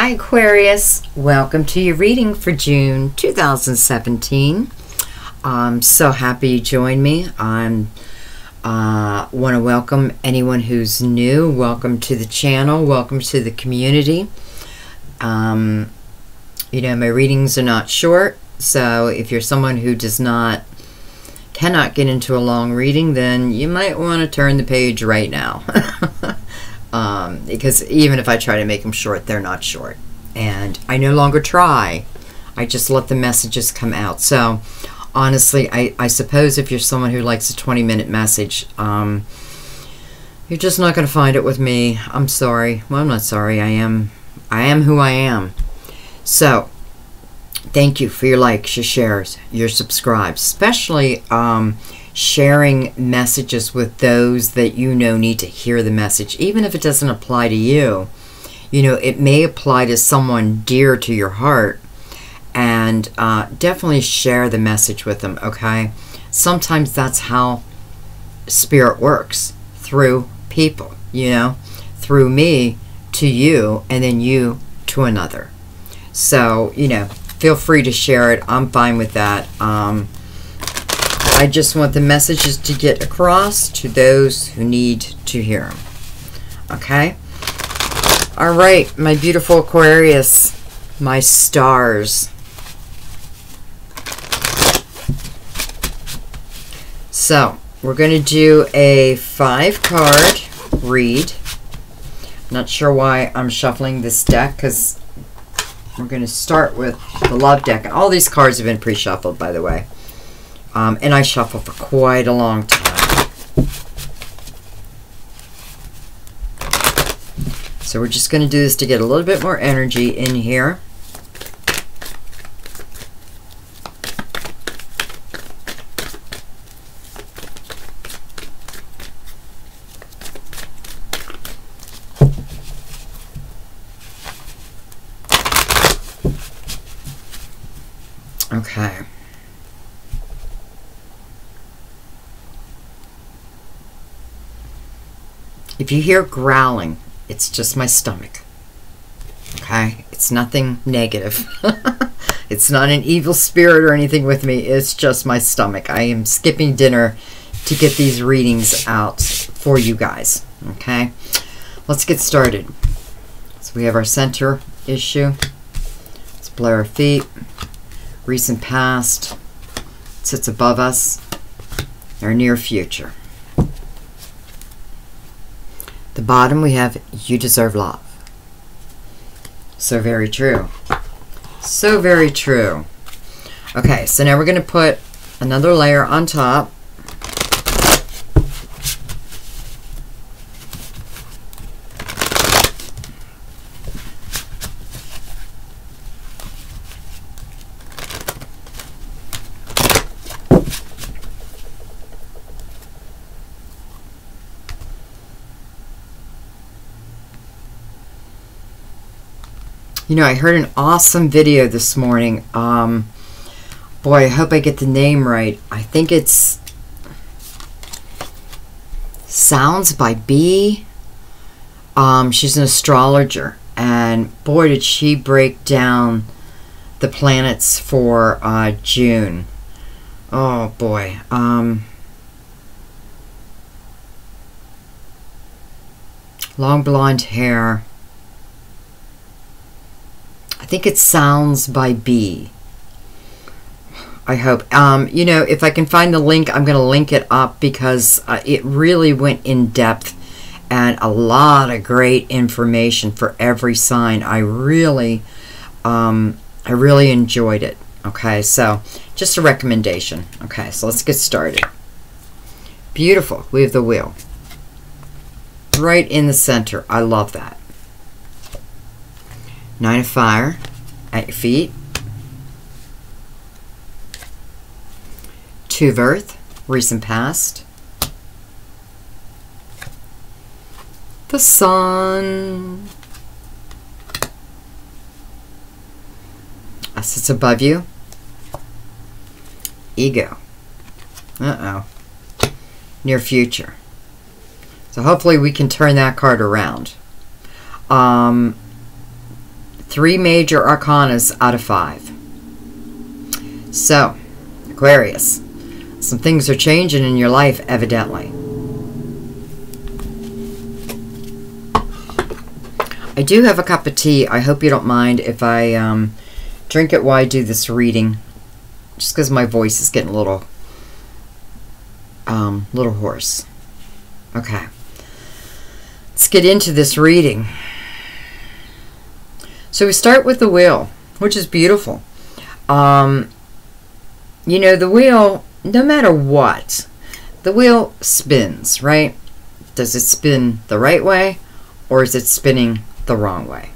Hi Aquarius, welcome to your reading for June 2017. I'm so happy you joined me. I want to welcome anyone who's new. Welcome to the channel. Welcome to the community. You know, my readings are not short, so if you're someone who cannot get into a long reading, then you might want to turn the page right now. Because even if I try to make them short, they're not short. And I no longer try. I just let the messages come out. So, honestly, I suppose if you're someone who likes a 20-minute message, you're just not going to find it with me. I'm sorry. Well, I'm not sorry. I am who I am. So, thank you for your likes, your shares, your subscribes, especially sharing messages with those that you know need to hear the message. Even if it doesn't apply to you, you know, it may apply to someone dear to your heart, and definitely share the message with them, okay? Sometimes that's how Spirit works, through people, you know, through me to you, and then you to another. So, you know, feel free to share it. I'm fine with that. I just want the messages to get across to those who need to hear them. Okay? All right, my beautiful Aquarius, my stars. So, we're going to do a 5-card read. Not sure why I'm shuffling this deck, because we're going to start with the love deck. And all these cards have been pre-shuffled, by the way. And I shuffle for quite a long time. So we're just going to do this to get a little bit more energy in here. Okay. If you hear growling, it's just my stomach. Okay? It's nothing negative. It's not an evil spirit or anything with me. It's just my stomach. I am skipping dinner to get these readings out for you guys. Okay? Let's get started. So we have our center issue. Let's blur our feet. Recent past. It sits above us. Our near future. The bottom we have, you deserve love. So very true. So very true. Okay, so now we're going to put another layer on top. You know, I heard an awesome video this morning. Boy, I hope I get the name right. I think it's Sounds by B. She's an astrologer. And boy, did she break down the planets for June. Oh, boy. Long blonde hair. I think it Sounds by B. I hope. You know, if I can find the link, I'm going to link it up, because it really went in depth and a lot of great information for every sign. I really enjoyed it. Okay, so just a recommendation. Okay, so let's get started. Beautiful. We have the wheel right in the center. I love that. 9 of fire at your feet. 2 of earth, recent past. The sun. That sits above you. Ego. Uh-oh. Near future. So hopefully we can turn that card around. 3 major arcanas out of 5. So, Aquarius, some things are changing in your life, evidently. I do have a cup of tea. I hope you don't mind if I drink it while I do this reading, just because my voice is getting a little hoarse. Okay, let's get into this reading. So we start with the wheel, which is beautiful. You know, the wheel, no matter what, the wheel spins, right? Does it spin the right way, or is it spinning the wrong way?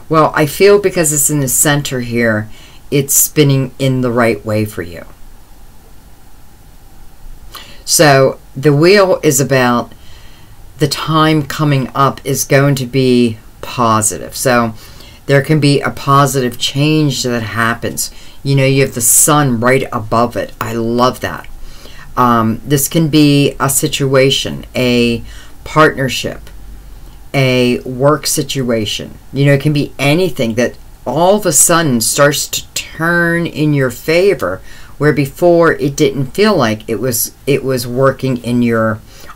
Well, I feel because it's in the center here, it's spinning in the right way for you. So the wheel is about the time coming up is going to be positive. So there can be a positive change that happens. You know, you have the sun right above it. I love that. This can be a situation, a partnership, a work situation. You know, it can be anything that all of a sudden starts to turn in your favor, where before it didn't feel like it was working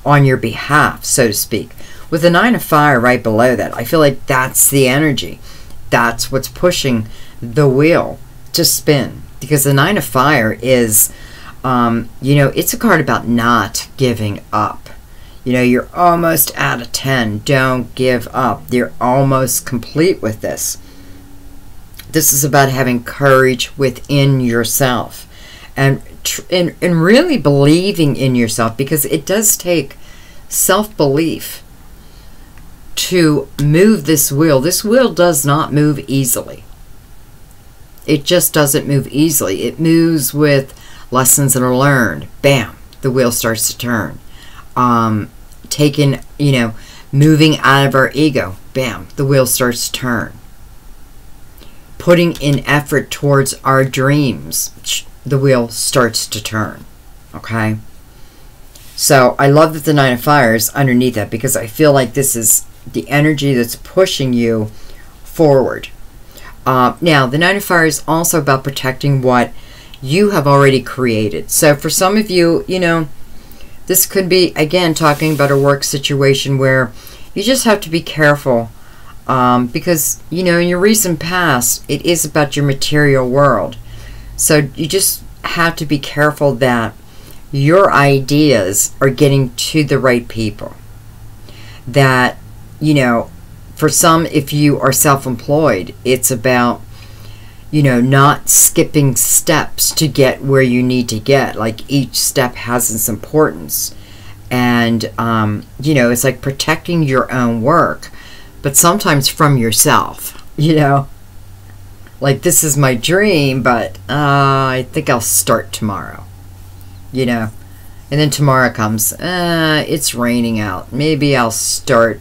on your behalf, so to speak. With the 9 of fire right below that, I feel like that's the energy. That's what's pushing the wheel to spin, because the 9 of fire is, you know, it's a card about not giving up. You know, you're almost at a 10. Don't give up. You're almost complete with this. This is about having courage within yourself and really believing in yourself, because it does take self-belief to move this wheel. This wheel does not move easily. It just doesn't move easily. It moves with lessons that are learned. Bam, the wheel starts to turn. Taking, you know, moving out of our ego. Bam, the wheel starts to turn. Putting in effort towards our dreams. The wheel starts to turn. Okay? So I love that the 9 of fire is underneath that, because I feel like this is the energy that's pushing you forward. Now, the 9 of fire is also about protecting what you have already created. So for some of you, you know, this could be, again, talking about a work situation where you just have to be careful, because, you know, in your recent past, it is about your material world. So you just have to be careful that your ideas are getting to the right people. That, you know, for some, if you are self-employed, it's about, you know, not skipping steps to get where you need to get. Like, each step has its importance. And, you know, it's like protecting your own work, but sometimes from yourself, you know. Like, this is my dream, but I think I'll start tomorrow, you know. And then tomorrow comes, it's raining out. Maybe I'll start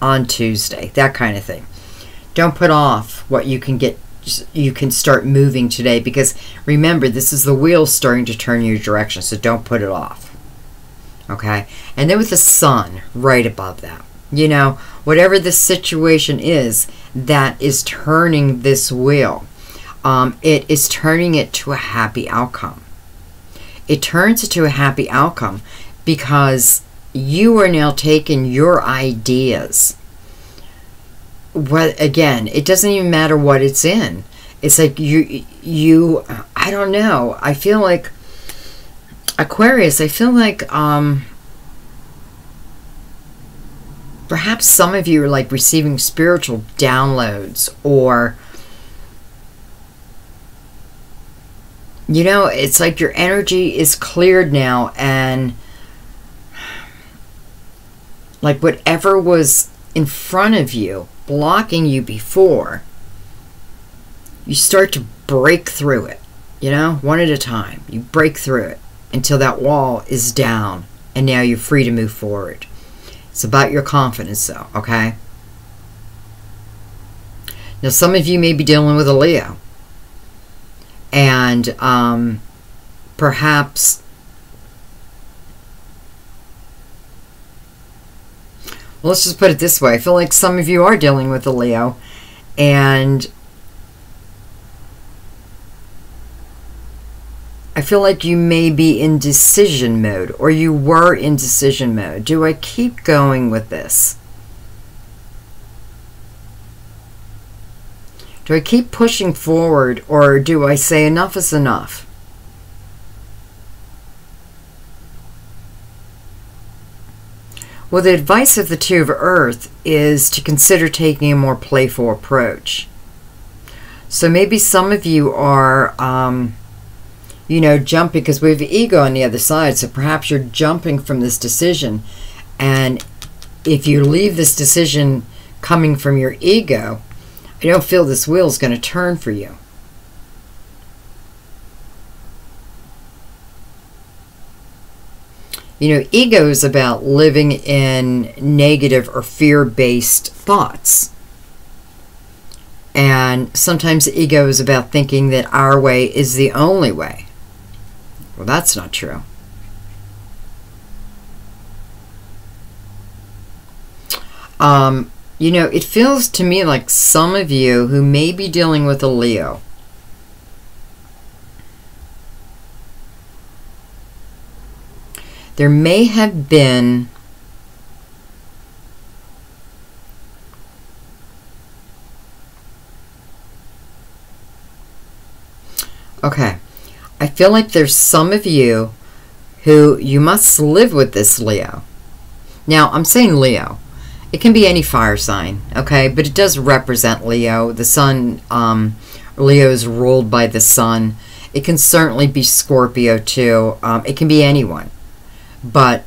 on Tuesday, that kind of thing. Don't put off what you can get. You can start moving today, because remember, this is the wheel starting to turn your direction, so don't put it off. Okay? And then with the sun right above that, you know, whatever the situation is that is turning this wheel, it is turning it to a happy outcome. It turns it to a happy outcome because you are now taking your ideas. What, again, it doesn't even matter what it's in. It's like you I don't know. I feel like, Aquarius, I feel like perhaps some of you are like receiving spiritual downloads, or, you know, it's like your energy is cleared now, and like whatever was in front of you, blocking you before, you start to break through it, you know, one at a time. You break through it until that wall is down, and now you're free to move forward. It's about your confidence, though, okay? Now, some of you may be dealing with a Leo, and perhaps, well, let's just put it this way. I feel like some of you are dealing with a Leo, And I feel like you may be in decision mode, or you were in decision mode. Do I keep going with this? Do I keep pushing forward, or do I say enough is enough? Well, the advice of the Two of Earth is to consider taking a more playful approach. So maybe some of you are, you know, jumping, because we have ego on the other side, so perhaps you're jumping from this decision. And if you leave this decision coming from your ego, I don't feel this wheel is going to turn for you. You know, ego is about living in negative or fear-based thoughts. And sometimes ego is about thinking that our way is the only way. Well, that's not true. You know, it feels to me like some of you who may be dealing with a Leo, there may have been okay, I feel like there's some of you who you must live with this Leo. Now, I'm saying Leo. It can be any fire sign, okay? But it does represent Leo. The sun, Leo is ruled by the sun. It can certainly be Scorpio too. It can be anyone. But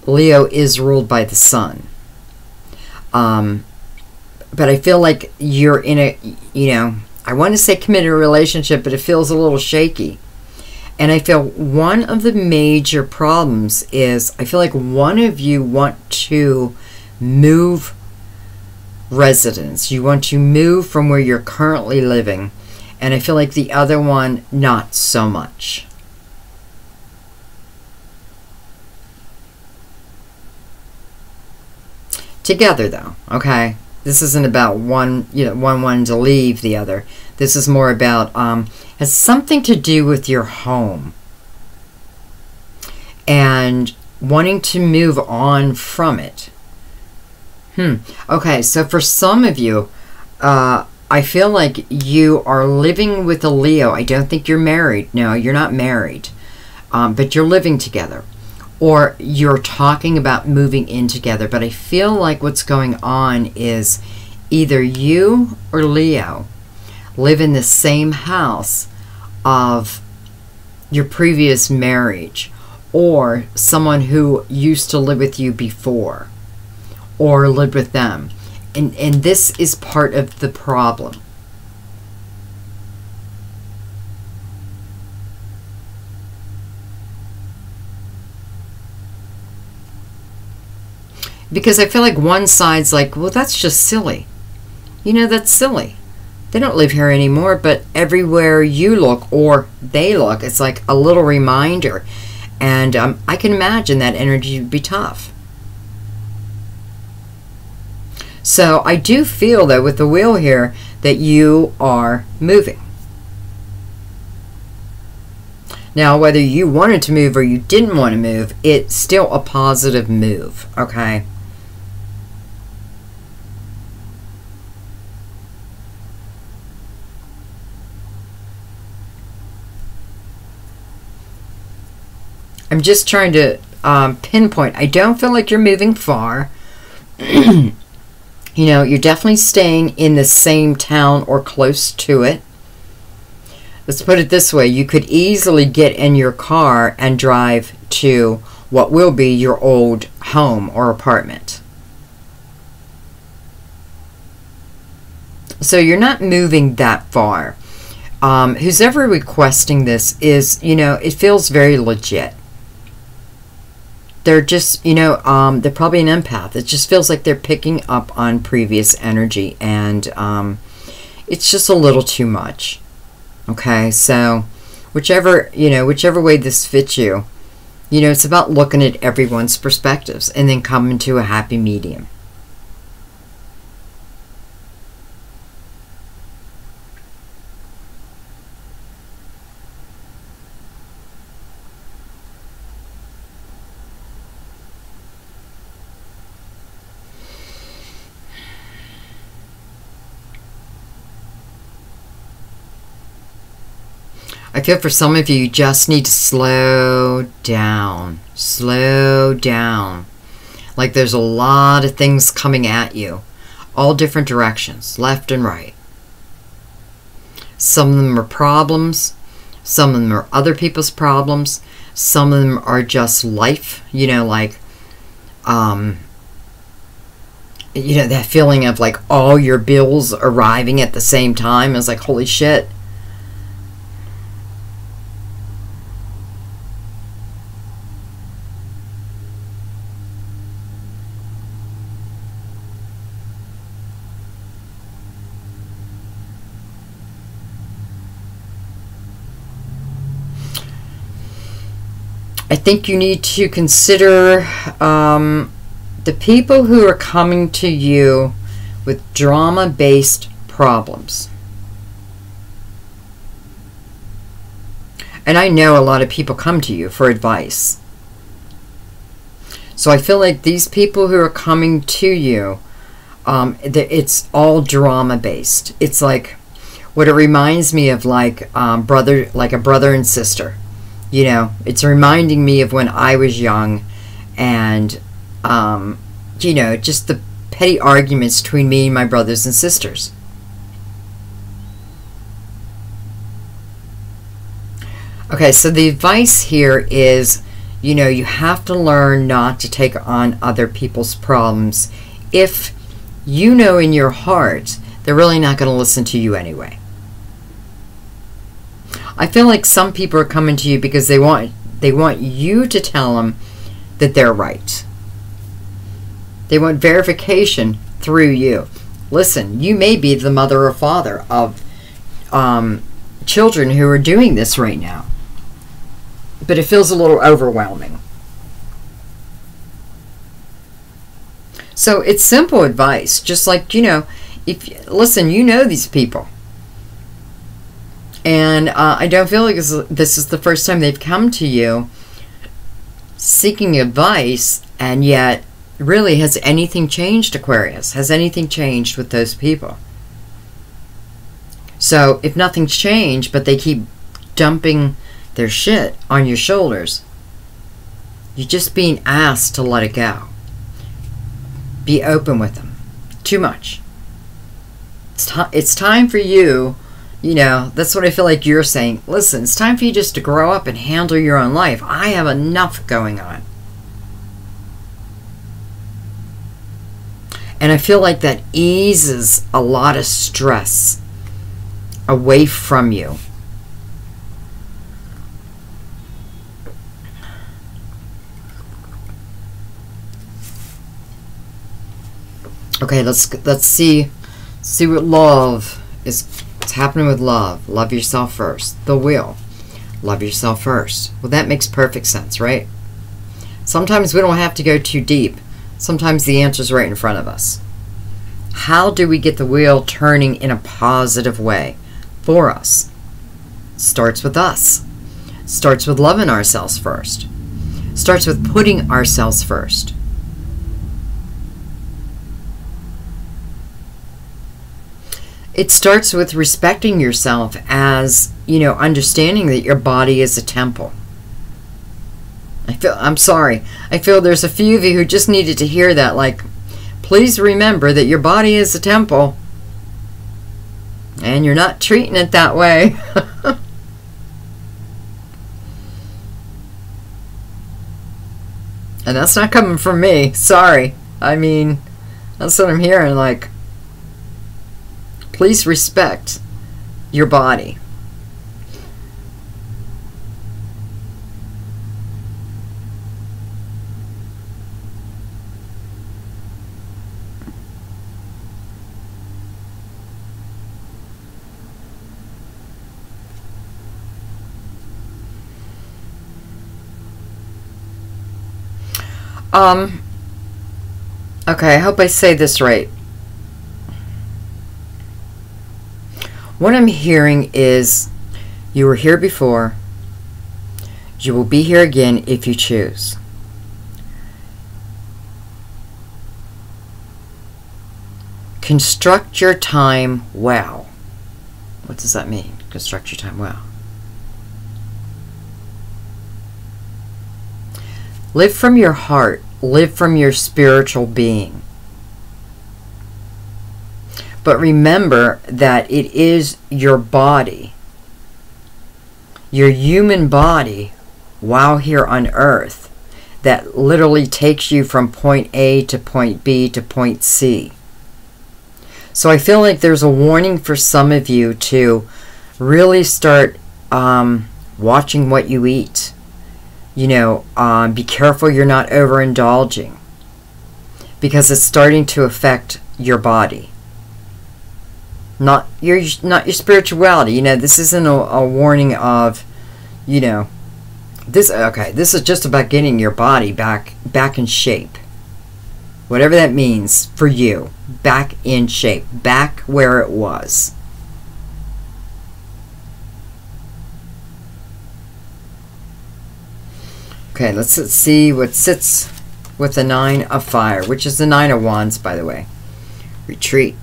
Leo is ruled by the sun. But I feel like you're in a, you know, I want to say committed relationship, but it feels a little shaky. And I feel one of the major problems is I feel like one of you want to move residence. You want to move from where you're currently living. And I feel like the other one, not so much. Together though, okay? This isn't about one, you know, one wanting to leave the other. This is more about, has something to do with your home. And wanting to move on from it. Okay, so for some of you, I feel like you are living with a Leo. I don't think you're married. No, you're not married. But you're living together. Or you're talking about moving in together. But I feel like what's going on is either you or Leo live in the same house of your previous marriage. Or someone who used to live with you before. Or lived with them. And this is part of the problem. Because I feel like one side's like, well, that's just silly. You know, that's silly. They don't live here anymore, but everywhere you look or they look, it's like a little reminder. And I can imagine that energy would be tough. So I do feel that with the wheel here that you are moving. Now, whether you wanted to move or you didn't want to move, it's still a positive move, okay? I'm just trying to pinpoint. I don't feel like you're moving far. You know, you're definitely staying in the same town or close to it. Let's put it this way. You could easily get in your car and drive to what will be your old home or apartment. So you're not moving that far. Who's ever requesting this is, you know, it feels very legit. They're just, you know, they're probably an empath. It just feels like they're picking up on previous energy, and it's just a little too much. Okay, so whichever way this fits you, you know, it's about looking at everyone's perspectives and then coming to a happy medium. I feel for some of you, you just need to slow down. Slow down. Like there's a lot of things coming at you. All different directions, left and right. Some of them are problems. Some of them are other people's problems. Some of them are just life. You know, like, you know, that feeling of like all your bills arriving at the same time. It's like, holy shit. I think you need to consider the people who are coming to you with drama-based problems. And I know a lot of people come to you for advice. So I feel like these people who are coming to you, it's all drama-based. It's like, what it reminds me of, like a brother and sister. You know, it's reminding me of when I was young, and you know, just the petty arguments between me and my brothers and sisters. Okay, so the advice here is, you know, you have to learn not to take on other people's problems if you know in your heart they're really not going to listen to you anyway. I feel like some people are coming to you because they want you to tell them that they're right. They want verification through you. Listen, you may be the mother or father of children who are doing this right now. But it feels a little overwhelming. So it's simple advice. Just like, you know, listen, you know these people. And I don't feel like this is the first time they've come to you seeking advice, and yet, really, has anything changed, Aquarius? Has anything changed with those people? So, if nothing's changed, but they keep dumping their shit on your shoulders, you're just being asked to let it go. Be open with them. Too much. It's time for you. You know, that's what I feel like you're saying. Listen, it's time for you just to grow up and handle your own life. I have enough going on. And I feel like that eases a lot of stress away from you. Okay, let's see what love is. What's happening with love? Love yourself first. The wheel. Love yourself first. Well, that makes perfect sense, right? Sometimes we don't have to go too deep. Sometimes the answer's right in front of us. How do we get the wheel turning in a positive way for us? Starts with us. Starts with loving ourselves first. Starts with putting ourselves first. It starts with respecting yourself as, you know, understanding that your body is a temple. I'm sorry. I feel there's a few of you who just needed to hear that. Like, please remember that your body is a temple. And you're not treating it that way. And that's not coming from me. Sorry. I mean, that's what I'm hearing. Like, please respect your body. Okay, I hope I say this right. What I'm hearing is, you were here before, you will be here again if you choose. Construct your time well. What does that mean? Construct your time well. Live from your heart. Live from your spiritual being. But remember that it is your body, your human body, while here on earth, that literally takes you from point A to point B to point C. So I feel like there's a warning for some of you to really start watching what you eat. You know, be careful you're not overindulging, because it's starting to affect your body. Not your spirituality. You know, this isn't a warning of, you know, this is just about getting your body back in shape. Whatever that means for you. Back in shape. Back where it was. Okay, let's see what sits with the Nine of Fire, which is the Nine of Wands, by the way. Retreat.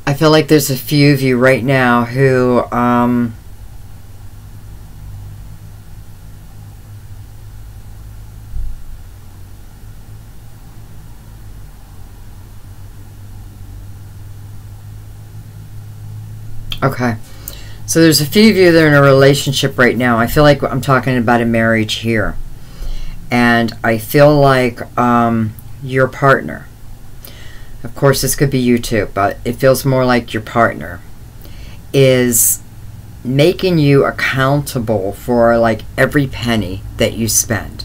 I feel like there's a few of you right now who okay. So there's a few of you that are in a relationship right now. I feel like I'm talking about a marriage here. And I feel like your partner, of course this could be you too, but it feels more like your partner is making you accountable for like every penny that you spend.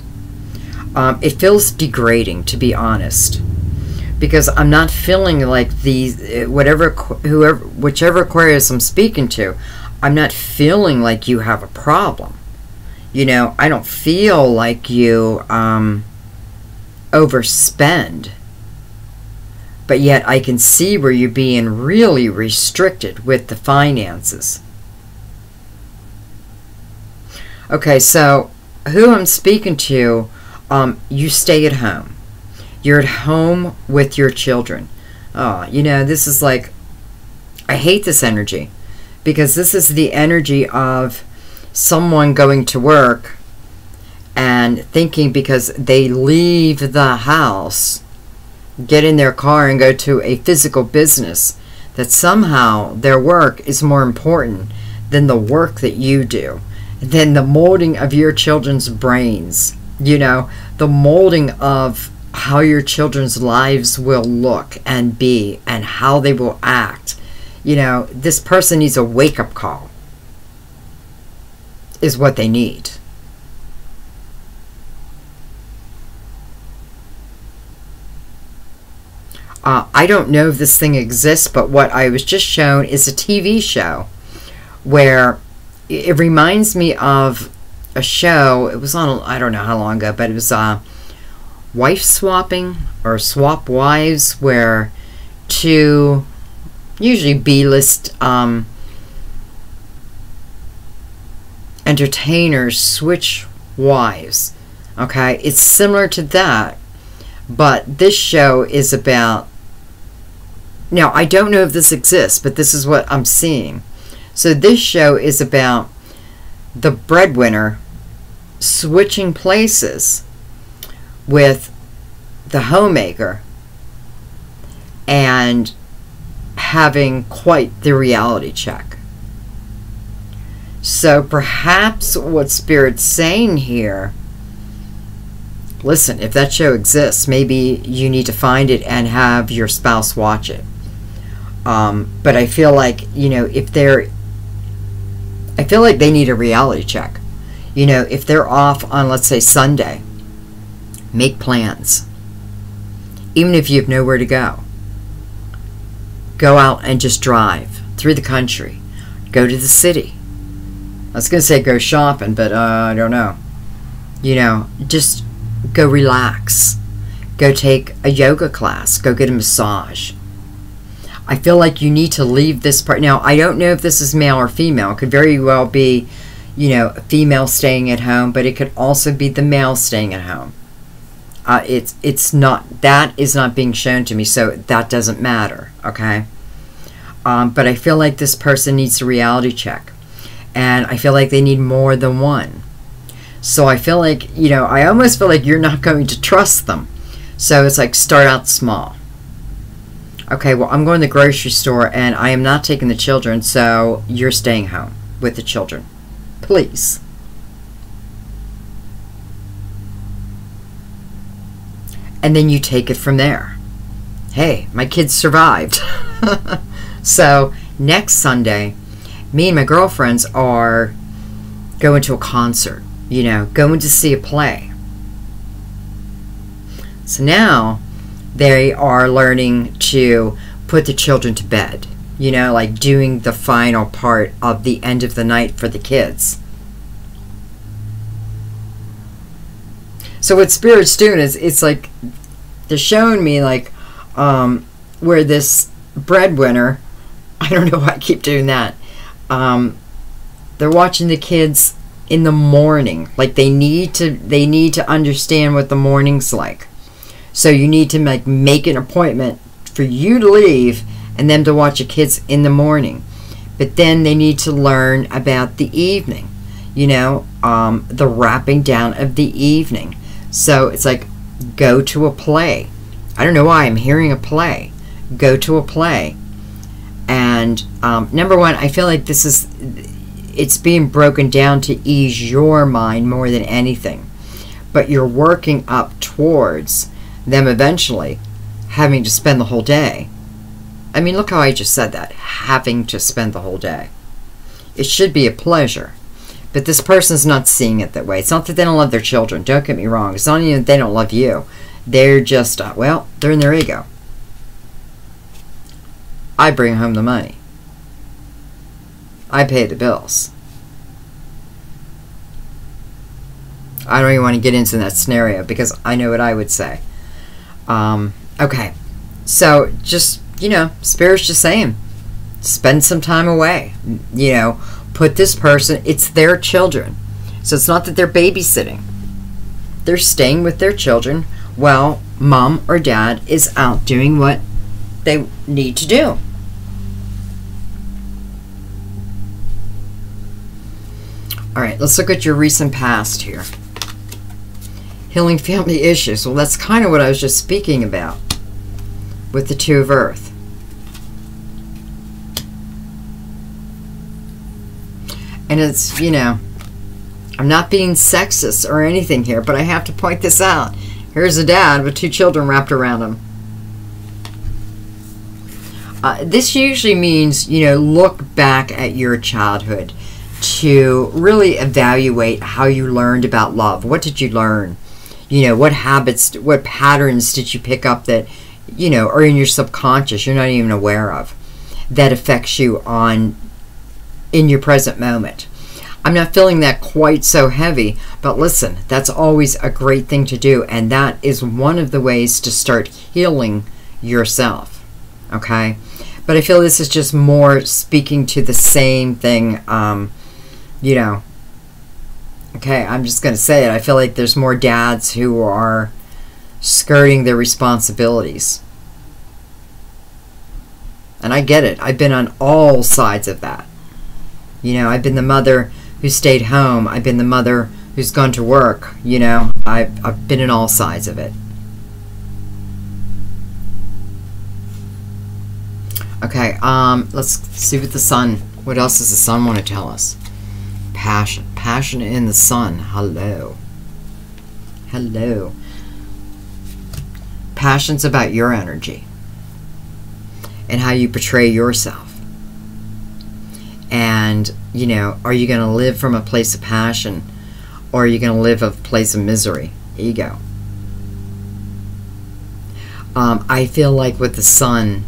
It feels degrading, to be honest, because I'm not feeling like whichever Aquarius I'm speaking to, I'm not feeling like you have a problem. You know, I don't feel like you overspend. But yet I can see where you're being really restricted with the finances. Okay, so who I'm speaking to, you stay at home. You're at home with your children. Oh, you know, this is like, I hate this energy, because this is the energy of someone going to work and thinking because they leave the house, get in their car and go to a physical business, that somehow their work is more important than the work that you do, than the molding of your children's brains, you know, the molding of how your children's lives will look and be and how they will act. You know, this person needs a wake-up call, is what they need. I don't know if this thing exists, but what I was just shown is a TV show where it reminds me of a show. It was on, I don't know how long ago, but it was wife swapping or swap wives, where two, usually B-list entertainers switch wives. Okay, it's similar to that, but this show is about, now I don't know if this exists, but this is what I'm seeing. So this show is about the breadwinner switching places with the homemaker and having quite the reality check. So perhaps what Spirit's saying here, listen, if that show exists, maybe you need to find it and have your spouse watch it. But I feel like, you know, I feel like they need a reality check. You know, if they're off on, let's say, Sunday, make plans. Even if you have nowhere to go. Go out and just drive through the country. Go to the city. I was going to say go shopping, but I don't know. You know, just go relax. Go take a yoga class. Go get a massage. I feel like you need to leave this part. Now, I don't know if this is male or female. It could very well be, you know, a female staying at home, but it could also be the male staying at home. It's not, that is not being shown to me, so that doesn't matter, okay? But I feel like this person needs a reality check. And I feel like they need more than one. So I feel like, you know, I almost feel like you're not going to trust them. So it's like, start out small. Okay, well, I'm going to the grocery store and I am not taking the children, so you're staying home with the children. Please. And then you take it from there. Hey, my kids survived. So next Sunday, me and my girlfriends are going to a concert, you know, going to see a play. So now they are learning to put the children to bed, you know, like doing the final part of the end of the night for the kids. So what Spirit's doing is, it's like they're showing me like where this breadwinner, I don't know why I keep doing that, they're watching the kids in the morning. Like they need to understand what the morning's like. So you need to make an appointment for you to leave and them to watch your kids in the morning. But then they need to learn about the evening, you know, the wrapping down of the evening. So it's like, go to a play. I don't know why I'm hearing a play. Go to a play. And number one, I feel like it's being broken down to ease your mind more than anything. But you're working up towards them eventually having to spend the whole day. I mean, look how I just said that. Having to spend the whole day. It should be a pleasure. But this person's not seeing it that way. It's not that they don't love their children. Don't get me wrong. It's not even that they don't love you. They're just, well, they're in their ego. I bring home the money. I pay the bills. I don't even want to get into that scenario because I know what I would say. Okay. So, just, you know, Spirit's just saying, spend some time away. You know, put this person, it's their children. So it's not that they're babysitting. They're staying with their children while mom or dad is out doing what they need to do. All right, let's look at your recent past here. Healing family issues. Well, that's kind of what I was just speaking about with the Two of Earth. And it's, you know, I'm not being sexist or anything here, but I have to point this out. Here's a dad with 2 children wrapped around him. This usually means, you know, look back at your childhood to really evaluate how you learned about love. What did you learn? You know, what habits, what patterns did you pick up that, you know, are in your subconscious you're not even aware of that affects you in your present moment. I'm not feeling that quite so heavy, but listen, that's always a great thing to do, and that is one of the ways to start healing yourself, okay? But I feel this is just more speaking to the same thing, you know. Okay, I'm just going to say it. I feel like there's more dads who are skirting their responsibilities. And I get it. I've been on all sides of that. You know, I've been the mother who stayed home. I've been the mother who's gone to work. You know, I've been in all sides of it. Okay, let's see what the sun, what else does the sun want to tell us? Passion. Passion in the sun. Hello. Hello. Passion's about your energy and how you portray yourself. And, you know, are you going to live from a place of passion or are you going to live a place of misery? Ego. I feel like with the sun,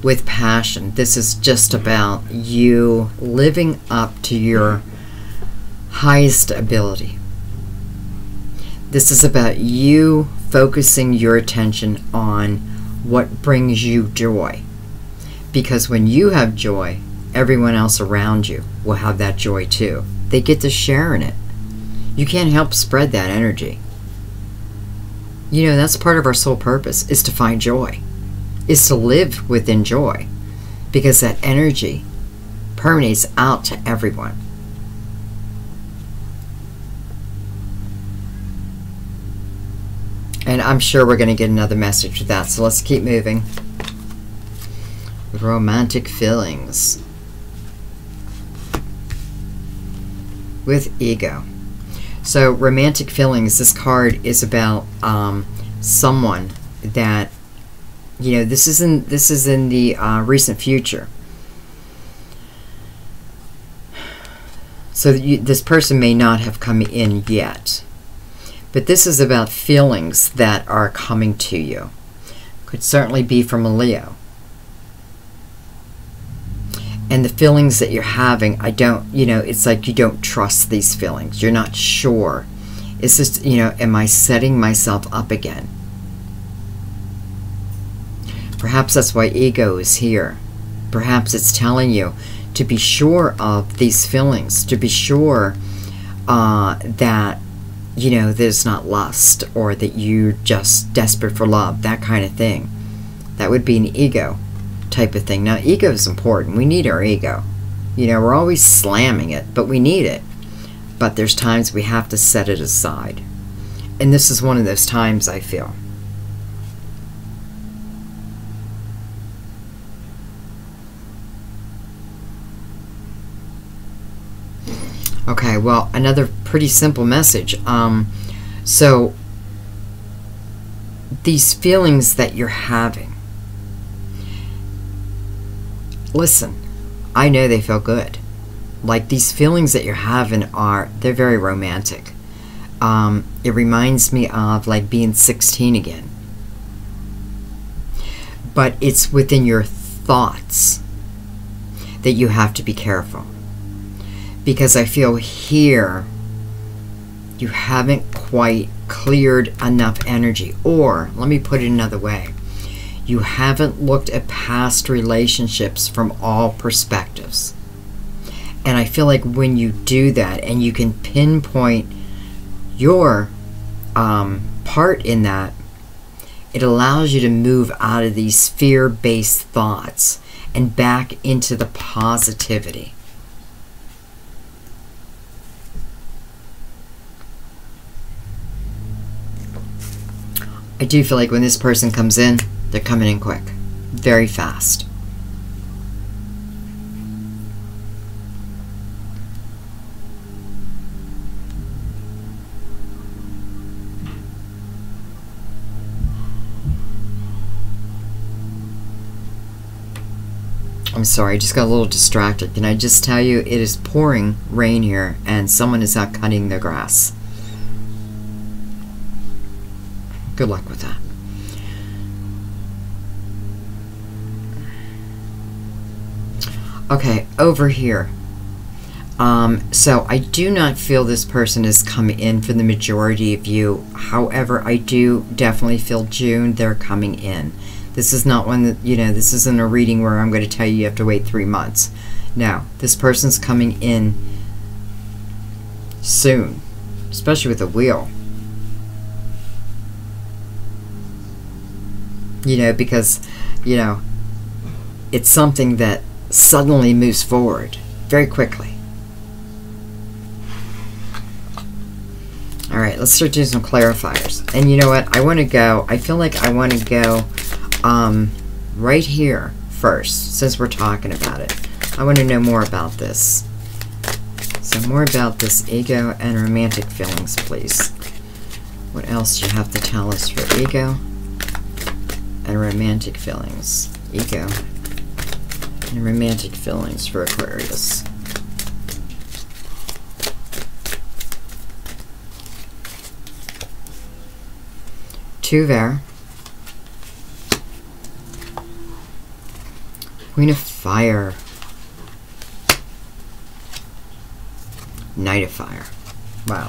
with passion, this is just about you living up to your highest ability. This is about you focusing your attention on what brings you joy. Because when you have joy, everyone else around you will have that joy too. They get to share in it. You can't help spread that energy. You know, that's part of our soul purpose, is to find joy, is to live within joy, because that energy permeates out to everyone. And I'm sure we're going to get another message with that, so let's keep moving. Romantic feelings with ego. So romantic feelings, this card is about someone that, you know, this is in the recent future. So this person may not have come in yet, but this is about feelings that are coming to you. Could certainly be from a Leo. And the feelings that you're having, it's like you don't trust these feelings. You're not sure. Is this, am I setting myself up again? Perhaps that's why ego is here. Perhaps it's telling you to be sure of these feelings, to be sure that, there's not lust, or that you're just desperate for love, that kind of thing. That would be an ego type of thing. Now, ego is important. We need our ego. We're always slamming it, but we need it. But there's times we have to set it aside. And this is one of those times, I feel. Okay, well, another pretty simple message. So, these feelings that you're having, listen, I know they feel good. Like, these feelings that you're having they're very romantic. It reminds me of, like, being 16 again. But it's within your thoughts that you have to be careful. Because I feel here you haven't quite cleared enough energy. Or, let me put it another way. You haven't looked at past relationships from all perspectives. And I feel like when you do that and you can pinpoint your part in that, it allows you to move out of these fear-based thoughts and back into the positivity. I do feel like when this person comes in, they're coming in quick, very fast. I'm sorry, I just got a little distracted. Can I just tell you, it is pouring rain here and someone is out cutting their grass. Good luck with that. Okay, over here. So I do not feel this person has come in for the majority of you. However, I do definitely feel June, they're coming in. This is not one that, this isn't a reading where I'm going to tell you you have to wait 3 months. No, this person's coming in soon, especially with the wheel. Because, it's something that suddenly moves forward very quickly. All right, let's start doing some clarifiers. And you know what? I feel like I want to go right here first, since we're talking about it. I want to know more about this. So more about this ego and romantic feelings, please. What else do you have to tell us for ego and romantic feelings? Ego and romantic feelings for Aquarius. Two there. Queen of Fire. Knight of Fire. Wow.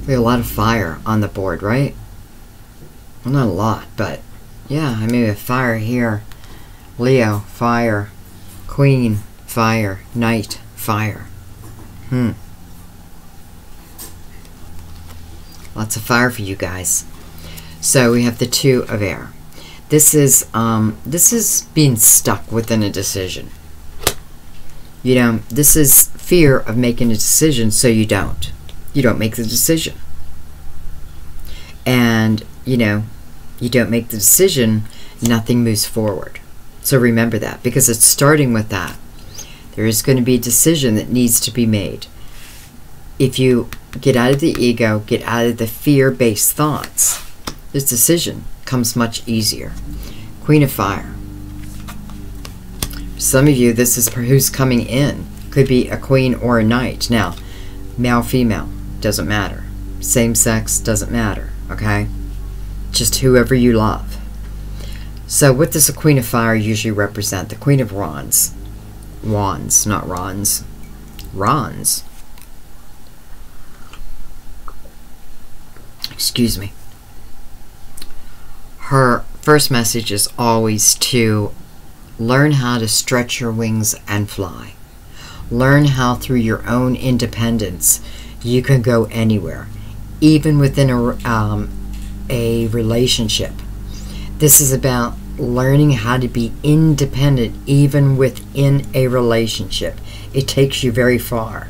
We have a lot of fire on the board, right? Well, not a lot, but yeah, I mean, we have fire here. Leo, fire. Queen, fire. Knight, fire. Lots of fire for you guys. So we have the Two of Air. This is being stuck within a decision. You know, this is fear of making a decision, so you don't. You don't make the decision. And, you know, you don't make the decision, nothing moves forward. So remember that, because it's starting with that. There is going to be a decision that needs to be made. If you get out of the ego, get out of the fear-based thoughts, this decision comes much easier. Queen of Fire. For some of you, this is who's coming in. Could be a queen or a knight. Now, male, female, doesn't matter. Same sex, doesn't matter, okay? Just whoever you love. So what does a Queen of Fire usually represent? The Queen of Wands. Wands, not Rons. Rons. Excuse me. Her first message is always to learn how to stretch your wings and fly. Learn how through your own independence you can go anywhere, even within a relationship. This is about learning how to be independent even within a relationship. It takes you very far.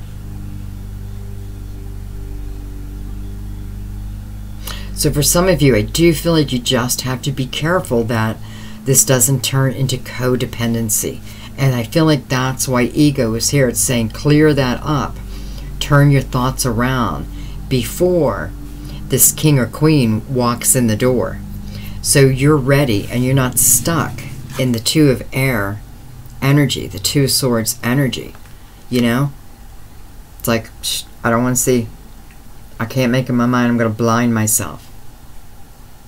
So for some of you, I do feel like you just have to be careful that this doesn't turn into codependency. And I feel like that's why ego is here. It's saying clear that up. Turn your thoughts around before this king or queen walks in the door. So you're ready and you're not stuck in the Two of Air energy, the Two of Swords energy. You know? It's like, shh, I don't want to see. I can't make up my mind. I'm going to blind myself.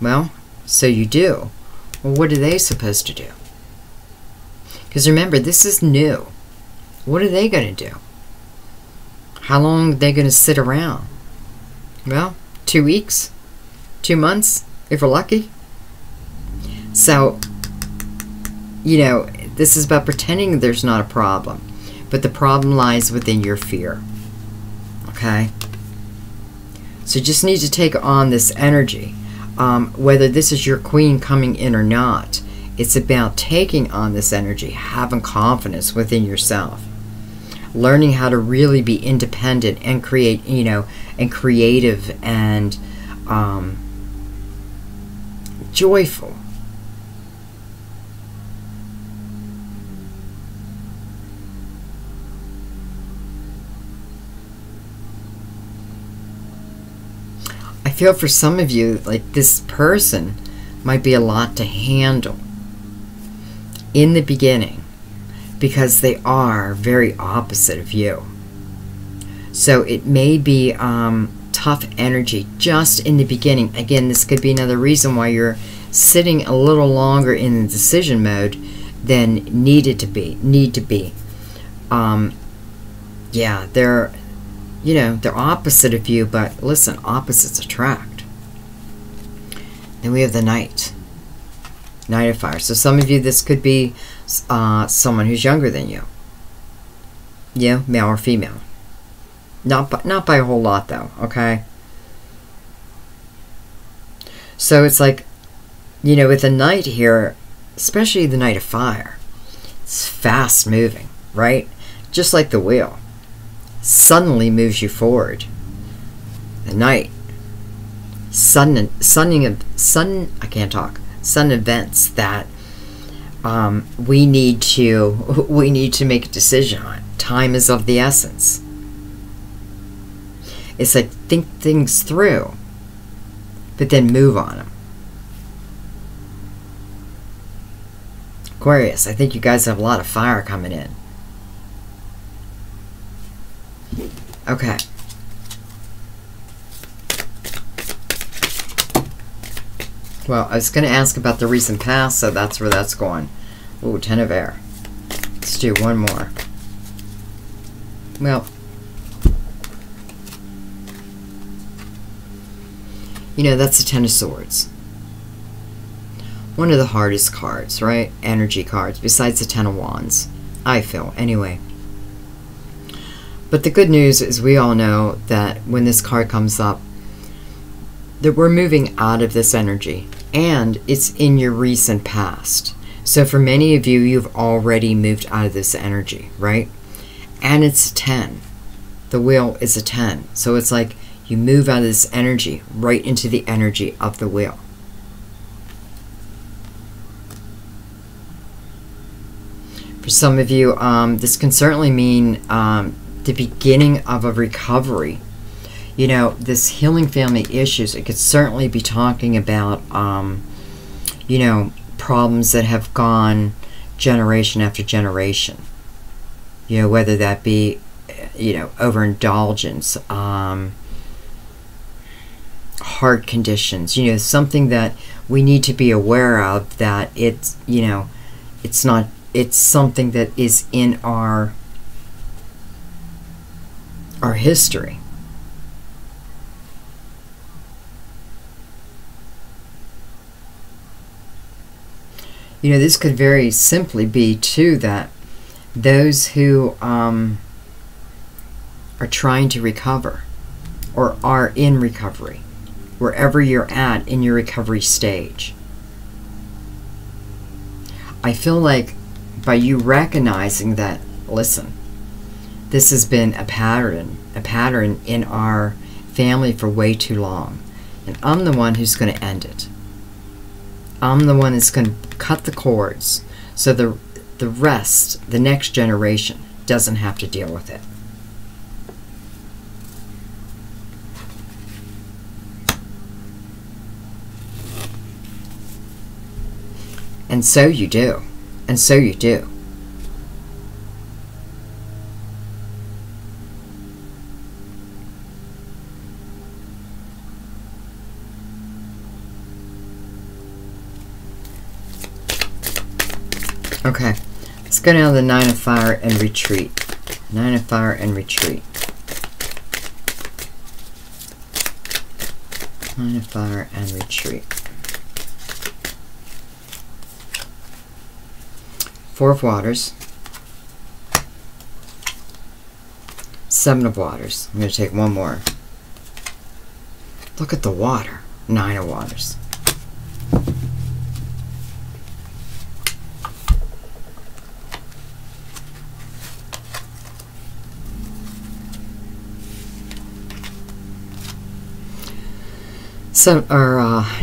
Well, so you do. Well, what are they supposed to do? Because remember, this is new. What are they going to do? How long are they going to sit around? Well, 2 weeks? 2 months, if we're lucky. So, you know, this is about pretending there's not a problem. But the problem lies within your fear. Okay? So you just need to take on this energy. Whether this is your queen coming in or not, it's about taking on this energy, having confidence within yourself, learning how to really be independent and create, you know, and creative and joyful. I feel for some of you, like this person might be a lot to handle in the beginning because they are very opposite of you. So it may be tough energy just in the beginning. Again, this could be another reason why you're sitting a little longer in the decision mode than need to be. Yeah, they're, you know, they're opposite of you, but listen, opposites attract. Then we have the Knight. Knight of Fire. So some of you, this could be someone who's younger than you. Yeah, male or female. Not by a whole lot, though, okay? So it's like, you know, with the Knight here, especially the Knight of Fire, it's fast moving, right? Just like the wheel. Suddenly moves you forward. The Knight. Sudden events that we need to make a decision on. Time is of the essence. It's like think things through, but then move on them. Aquarius, I think you guys have a lot of fire coming in. Okay. Well, I was going to ask about the recent past, so that's where that's going. Ooh, 10 of Air. Let's do one more. Well, You know, that's the Ten of Swords. One of the hardest cards, right? Energy cards, besides the Ten of Wands, I feel, anyway. But the good news is we all know that when this card comes up, that we're moving out of this energy, and it's in your recent past. So for many of you, you've already moved out of this energy, right? And it's a 10. The wheel is a 10. So it's like you move out of this energy right into the energy of the wheel. For some of you, this can certainly mean the beginning of a recovery. You know, this healing family issues, it could certainly be talking about, you know, problems that have gone generation after generation. You know, whether that be, you know, overindulgence, heart conditions, you know, something that we need to be aware of, that it's, you know, it's not, it's something that is in our history. You know, this could very simply be, too, that those who are trying to recover or are in recovery, wherever you're at in your recovery stage, I feel like by you recognizing that, listen, this has been a pattern in our family for way too long, and I'm the one who's going to end it. I'm the one that's going to cut the cords so the rest, the next generation, doesn't have to deal with it. And so you do. And so you do. Okay, let's go down to the Nine of Fire and retreat. Nine of Fire and retreat. Nine of Fire and retreat. Four of Waters. Seven of Waters. I'm going to take one more. Look at the water. Nine of Waters.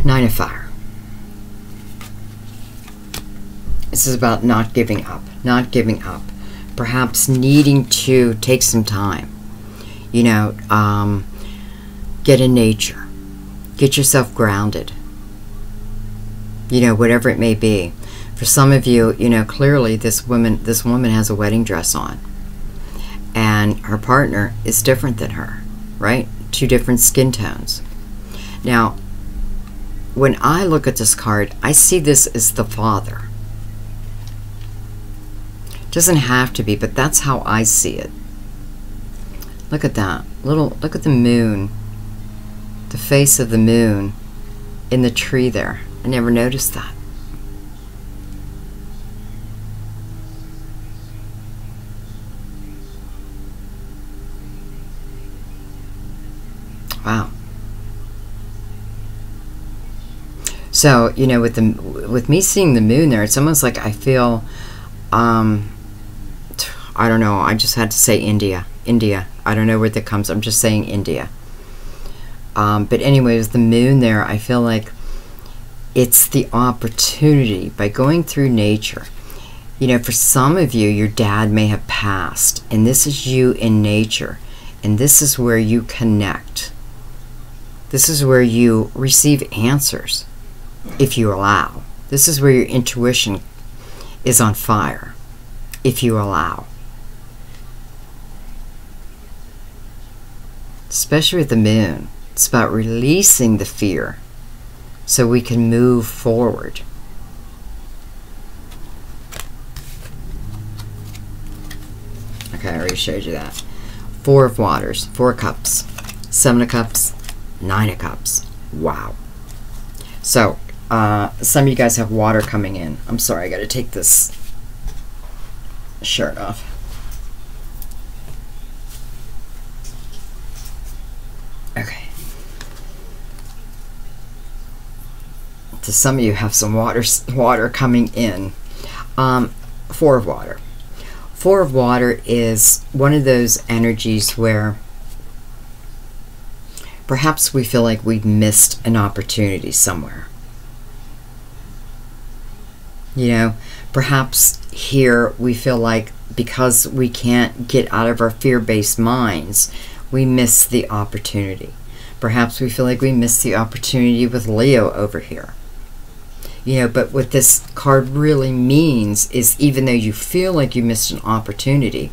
Nine of Fire. This is about not giving up. Not giving up. Perhaps needing to take some time. You know, get in nature. Get yourself grounded. You know, whatever it may be. For some of you, you know, clearly this woman has a wedding dress on. And her partner is different than her, right? Two different skin tones. Now, when I look at this card, I see this as the father. Doesn't have to be, but that's how I see it. Look at that. Look at the moon. The face of the moon in the tree there. I never noticed that. Wow. So, you know, with me seeing the moon there, it's almost like I feel, I don't know, I just had to say India. India. I don't know where that comes. I'm just saying India. But anyways, the moon there, I feel like it's the opportunity by going through nature. You know, for some of you, your dad may have passed, and this is you in nature, and this is where you connect. This is where you receive answers, if you allow. This is where your intuition is on fire, if you allow. Especially with the moon. It's about releasing the fear so we can move forward. Okay, I already showed you that. Four of Waters, Four of Cups, Seven of Cups, Nine of Cups. Wow. So, some of you guys have water coming in. I'm sorry, I got to take this shirt off. Okay. So some of you have some water coming in. Four of water. Four of water is one of those energies where perhaps we feel like we've missed an opportunity somewhere. You know, perhaps here we feel like because we can't get out of our fear-based minds, we miss the opportunity. Perhaps we feel like we missed the opportunity with Leo over here. You know, but what this card really means is even though you feel like you missed an opportunity,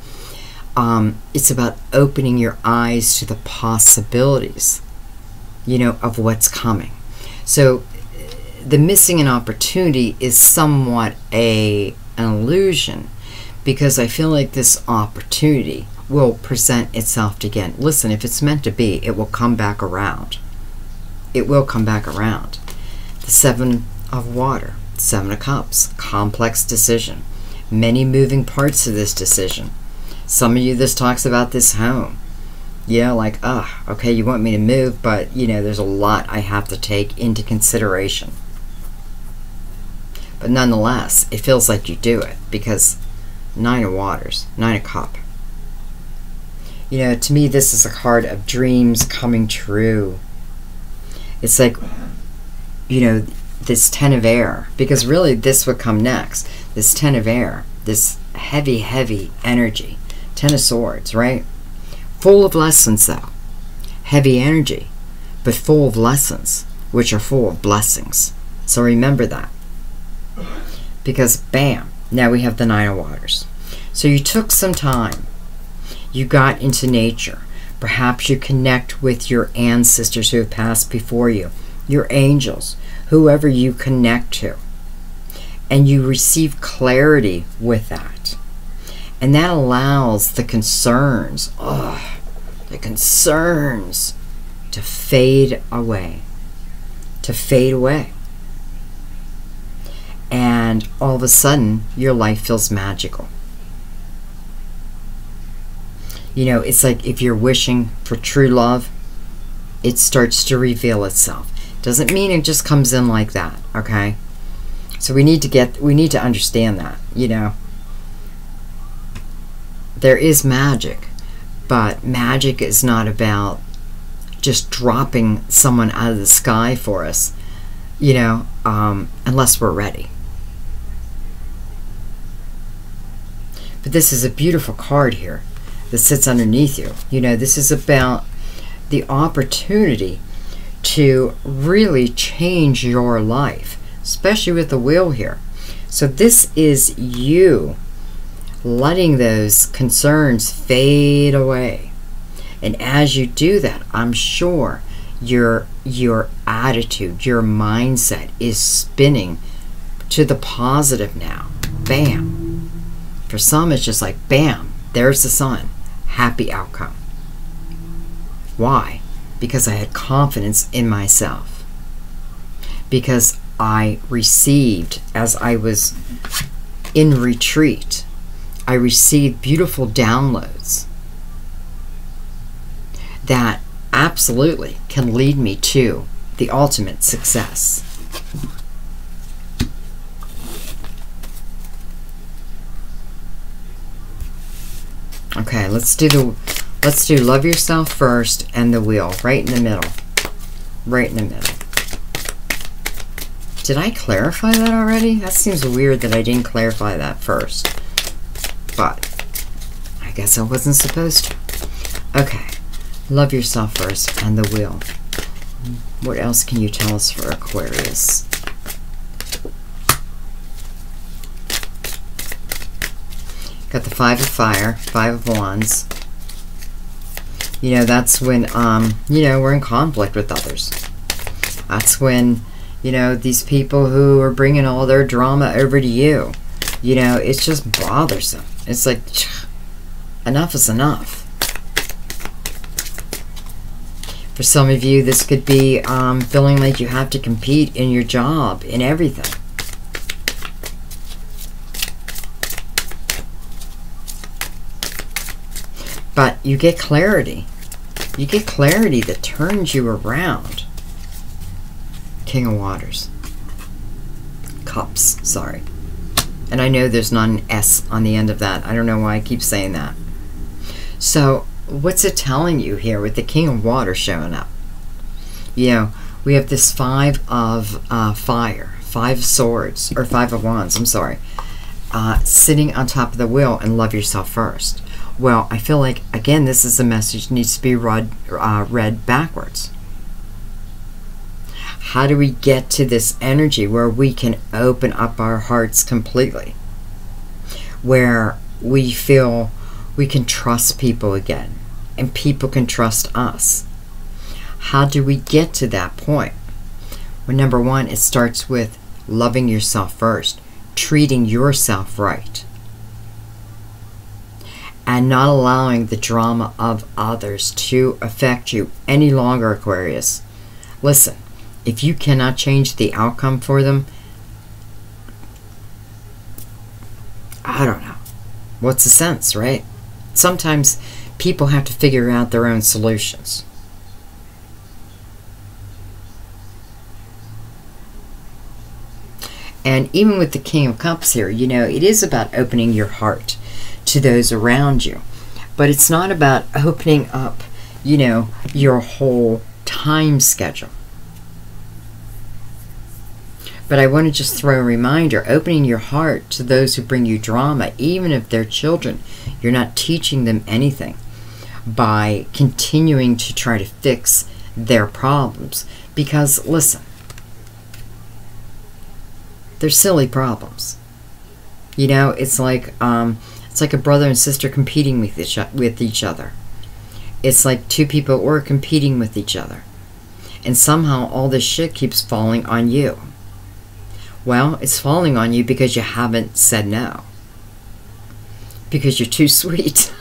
it's about opening your eyes to the possibilities, you know, of what's coming. So the missing an opportunity is somewhat an illusion, because I feel like this opportunity will present itself again. Listen, if it's meant to be, it will come back around. It will come back around. The Seven of Water, Seven of Cups, complex decision. Many moving parts to this decision. Some of you, this talks about this home. Yeah, like, okay, you want me to move, but, you know, there's a lot I have to take into consideration. But nonetheless, it feels like you do it, because Nine of Waters, Nine of Cups. You know, to me, this is a card of dreams coming true. It's like, you know, this Ten of Air, because really this would come next. This Ten of Air, this heavy, heavy energy. Ten of Swords, right? Full of lessons, though. Heavy energy, but full of lessons, which are full of blessings. So remember that. Because, bam, now we have the Nine of Waters. So you took some time. You got into nature. Perhaps you connect with your ancestors who have passed before you, your angels, whoever you connect to. And you receive clarity with that. And that allows the concerns, the concerns to fade away. To fade away. And all of a sudden, your life feels magical. You know, it's like if you're wishing for true love, it starts to reveal itself. Doesn't mean it just comes in like that, okay? So we need to understand that, you know. There is magic, but magic is not about just dropping someone out of the sky for us, you know, unless we're ready. But this is a beautiful card here that sits underneath you. You know, this is about the opportunity to really change your life, especially with the wheel here. So this is you letting those concerns fade away. And as you do that, I'm sure your attitude, your mindset is spinning to the positive now. Bam. For some, it's just like, bam, there's the sun. Happy outcome. Why? Because I had confidence in myself. Because I received, as I was in retreat, I received beautiful downloads that absolutely can lead me to the ultimate success. Okay, let's do love yourself first and the wheel right in the middle. Right in the middle. Did I clarify that already? That seems weird that I didn't clarify that first. But I guess I wasn't supposed to. Okay. Love yourself first and the wheel. What else can you tell us for Aquarius? Got the Five of Fire, Five of Wands. You know, that's when, you know, we're in conflict with others. That's when, you know, these people who are bringing all their drama over to you, you know, it's just bothersome. It's like, enough is enough. For some of you, this could be feeling like you have to compete in your job, in everything. But you get clarity. You get clarity that turns you around. King of Waters. Cups, sorry. And I know there's not an S on the end of that. I don't know why I keep saying that. So, what's it telling you here with the King of Water showing up? You know, we have this 5 of fire, 5 of swords, or 5 of wands, I'm sorry. Sitting on top of the wheel, and love yourself first. Well, I feel like, again, this is a message that needs to be read backwards. How do we get to this energy where we can open up our hearts completely? Where we feel we can trust people again, and people can trust us. How do we get to that point? Well, number one, it starts with loving yourself first, treating yourself right, and not allowing the drama of others to affect you any longer, Aquarius. Listen, if you cannot change the outcome for them, I don't know. What's the sense, right? Sometimes people have to figure out their own solutions. And even with the King of Cups here, you know, it is about opening your heart to those around you. But it's not about opening up, you know, your whole time schedule. But I want to just throw a reminder, opening your heart to those who bring you drama, even if they're children. You're not teaching them anything by continuing to try to fix their problems. Because, listen, they're silly problems. You know, it's like a brother and sister competing with each other. It's like two people who are competing with each other. And somehow all this shit keeps falling on you. Well, it's falling on you because you haven't said no. Because you're too sweet.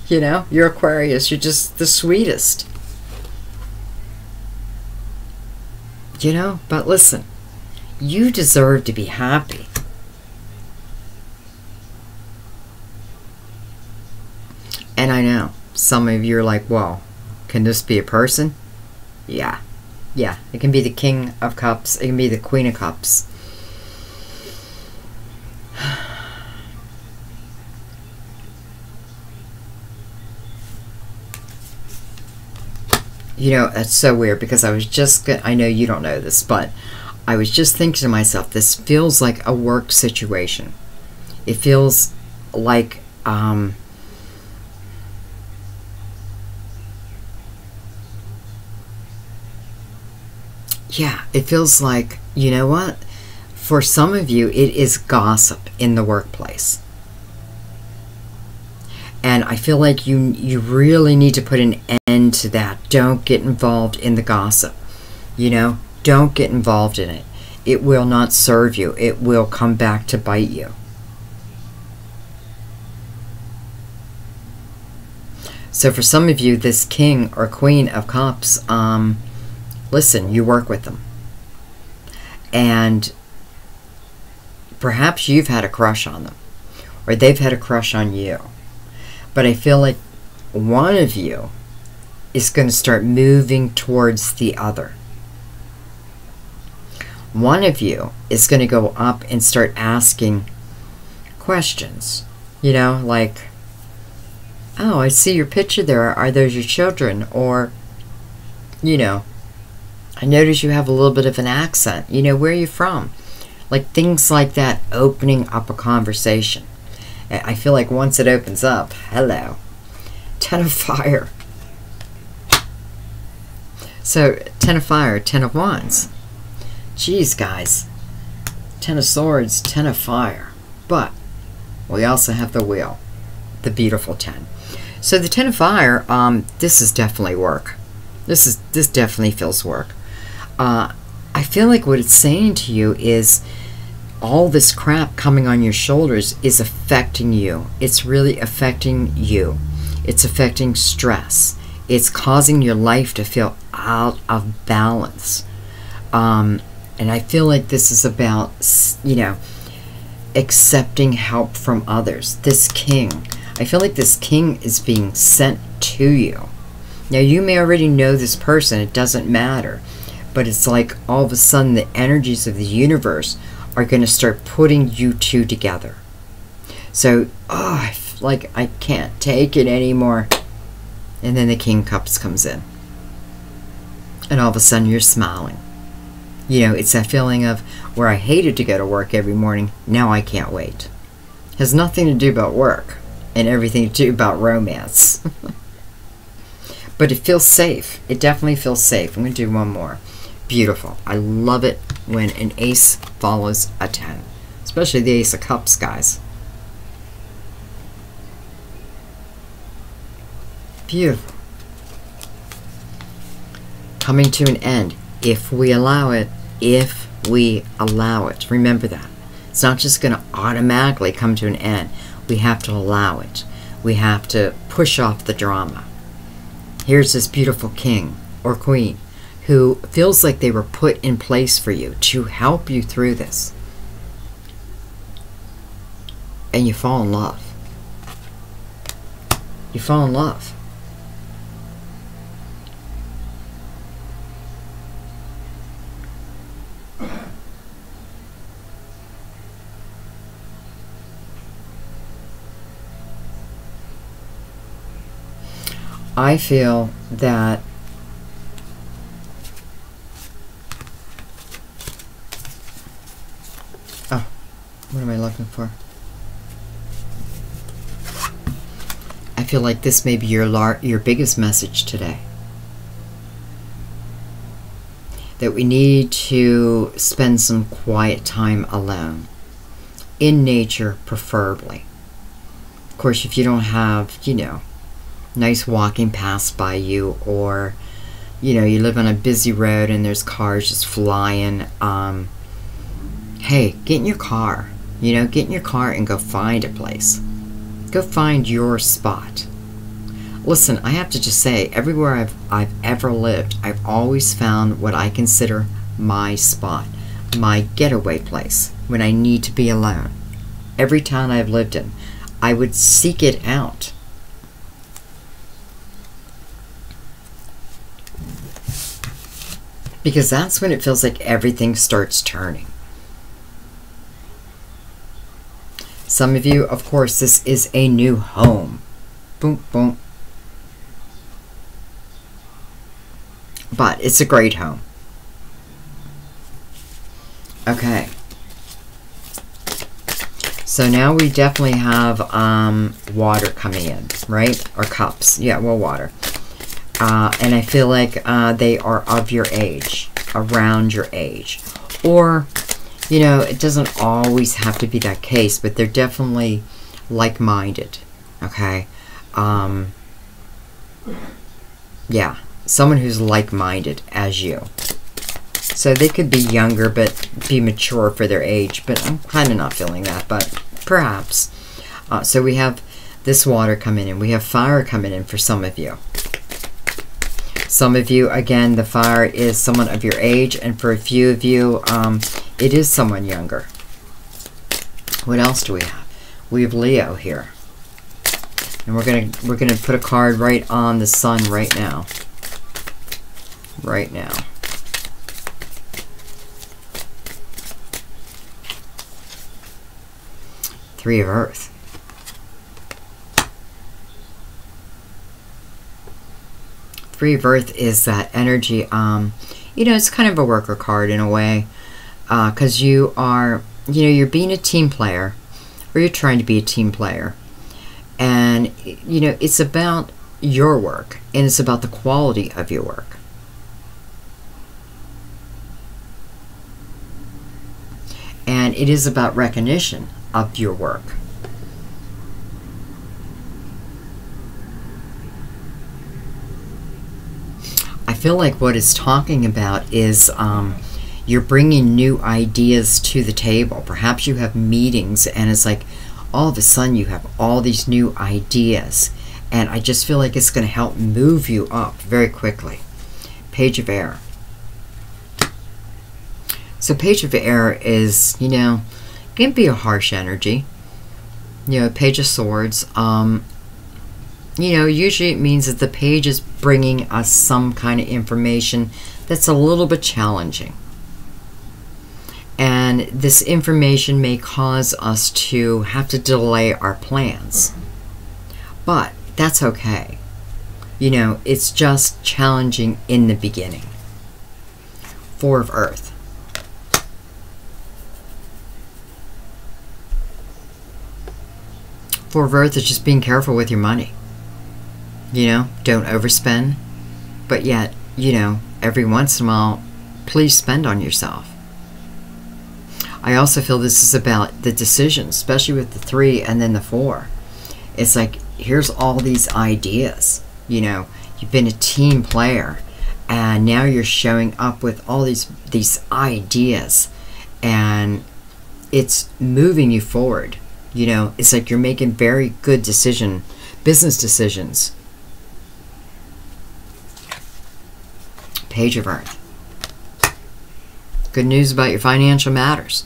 You know, you're Aquarius. You're just the sweetest. You know, but listen, you deserve to be happy. And I know some of you are like, well, can this be a person? Yeah. Yeah, it can be the King of Cups. It can be the Queen of Cups. You know, that's so weird because I was just, I know you don't know this, but I was just thinking to myself, this feels like a work situation. It feels like, yeah, it feels like, you know what? For some of you, it is gossip in the workplace. And I feel like you really need to put an end to that. Don't get involved in the gossip. You know, don't get involved in it. It will not serve you. It will come back to bite you. So for some of you, this King or Queen of Cups, listen, you work with them. And perhaps you've had a crush on them. Or they've had a crush on you. But I feel like one of you is going to start moving towards the other. One of you is going to go up and start asking questions. You know, like, oh, I see your picture there. Are those your children? Or, you know, I notice you have a little bit of an accent. You know, where are you from? Like things like that, opening up a conversation. I feel like once it opens up, hello. 10 of Fire. So, 10 of Fire, 10 of Wands. Jeez, guys. 10 of Swords, 10 of Fire. But we also have the Wheel. The beautiful 10. So the 10 of Fire, this is definitely work. This definitely feels work. I feel like what it's saying to you is all this crap coming on your shoulders is affecting you. It's really affecting you. It's affecting stress. It's causing your life to feel out of balance. And I feel like this is about, you know, accepting help from others. This king, I feel like this king is being sent to you. Now, you may already know this person. It doesn't matter. But it's like all of a sudden the energies of the universe are going to start putting you two together. So, I feel like I can't take it anymore. And then the King of Cups comes in. And all of a sudden you're smiling. You know, it's that feeling of where I hated to go to work every morning, now I can't wait. It has nothing to do about work and everything to do about romance. But it feels safe. It definitely feels safe. I'm going to do one more. Beautiful. I love it when an ace follows a 10. Especially the Ace of Cups, guys. Beautiful. Coming to an end, if we allow it. If we allow it. Remember that. It's not just going to automatically come to an end. We have to allow it. We have to push off the drama. Here's this beautiful king or queen who feels like they were put in place for you to help you through this. And you fall in love. You fall in love. I feel that what am I looking for? I feel like this may be your biggest message today. That we need to spend some quiet time alone. In nature, preferably. Of course, if you don't have, you know, nice walking paths by you, or you know, you live on a busy road and there's cars just flying, hey, get in your car, you know, get in your car and go find a place. Go find your spot. Listen, I have to just say, everywhere I've ever lived, I've always found what I consider my spot, my getaway place, when I need to be alone. Every town I've lived in, I would seek it out. Because that's when it feels like everything starts turning. Some of you, of course, this is a new home. Boom, boom. But it's a great home. Okay. So now we definitely have water coming in, right? Or cups. Yeah, well, water. And I feel like they are of your age, around your age. Or, you know, it doesn't always have to be that case, but they're definitely like-minded, okay? Yeah, someone who's like-minded as you. So they could be younger, but be mature for their age, but I'm kind of not feeling that, but perhaps. So we have this water coming in. We have fire coming in for some of you. Some of you, again, the fire is someone of your age, and for a few of you, it is someone younger. What else do we have? We have Leo here, and we're gonna put a card right on the sun right now. Right now. Three of Earth. Three of Earth is that energy, you know, it's kind of a worker card in a way, because you are, you know, you're being a team player, or you're trying to be a team player, and, you know, it's about your work, and it's about the quality of your work. And it is about recognition of your work. I feel like what it's talking about is you're bringing new ideas to the table. Perhaps you have meetings and it's like all of a sudden you have all these new ideas And I just feel like it's going to help move you up very quickly. Page of Air. So Page of Air is, you know, can be a harsh energy. You know, Page of Swords. You know, usually it means that the page is bringing us some kind of information that's a little bit challenging. And this information may cause us to have to delay our plans. But that's okay. You know, it's just challenging in the beginning. Four of Earth. Four of Earth is just being careful with your money. You know, don't overspend. But yet, you know, every once in a while, please spend on yourself. I also feel this is about the decisions, especially with the 3 and then the 4. It's like, here's all these ideas. You know, you've been a team player, and now you're showing up with all these ideas, and it's moving you forward. You know, it's like you're making very good business decisions. Page of Earth. Good news about your financial matters.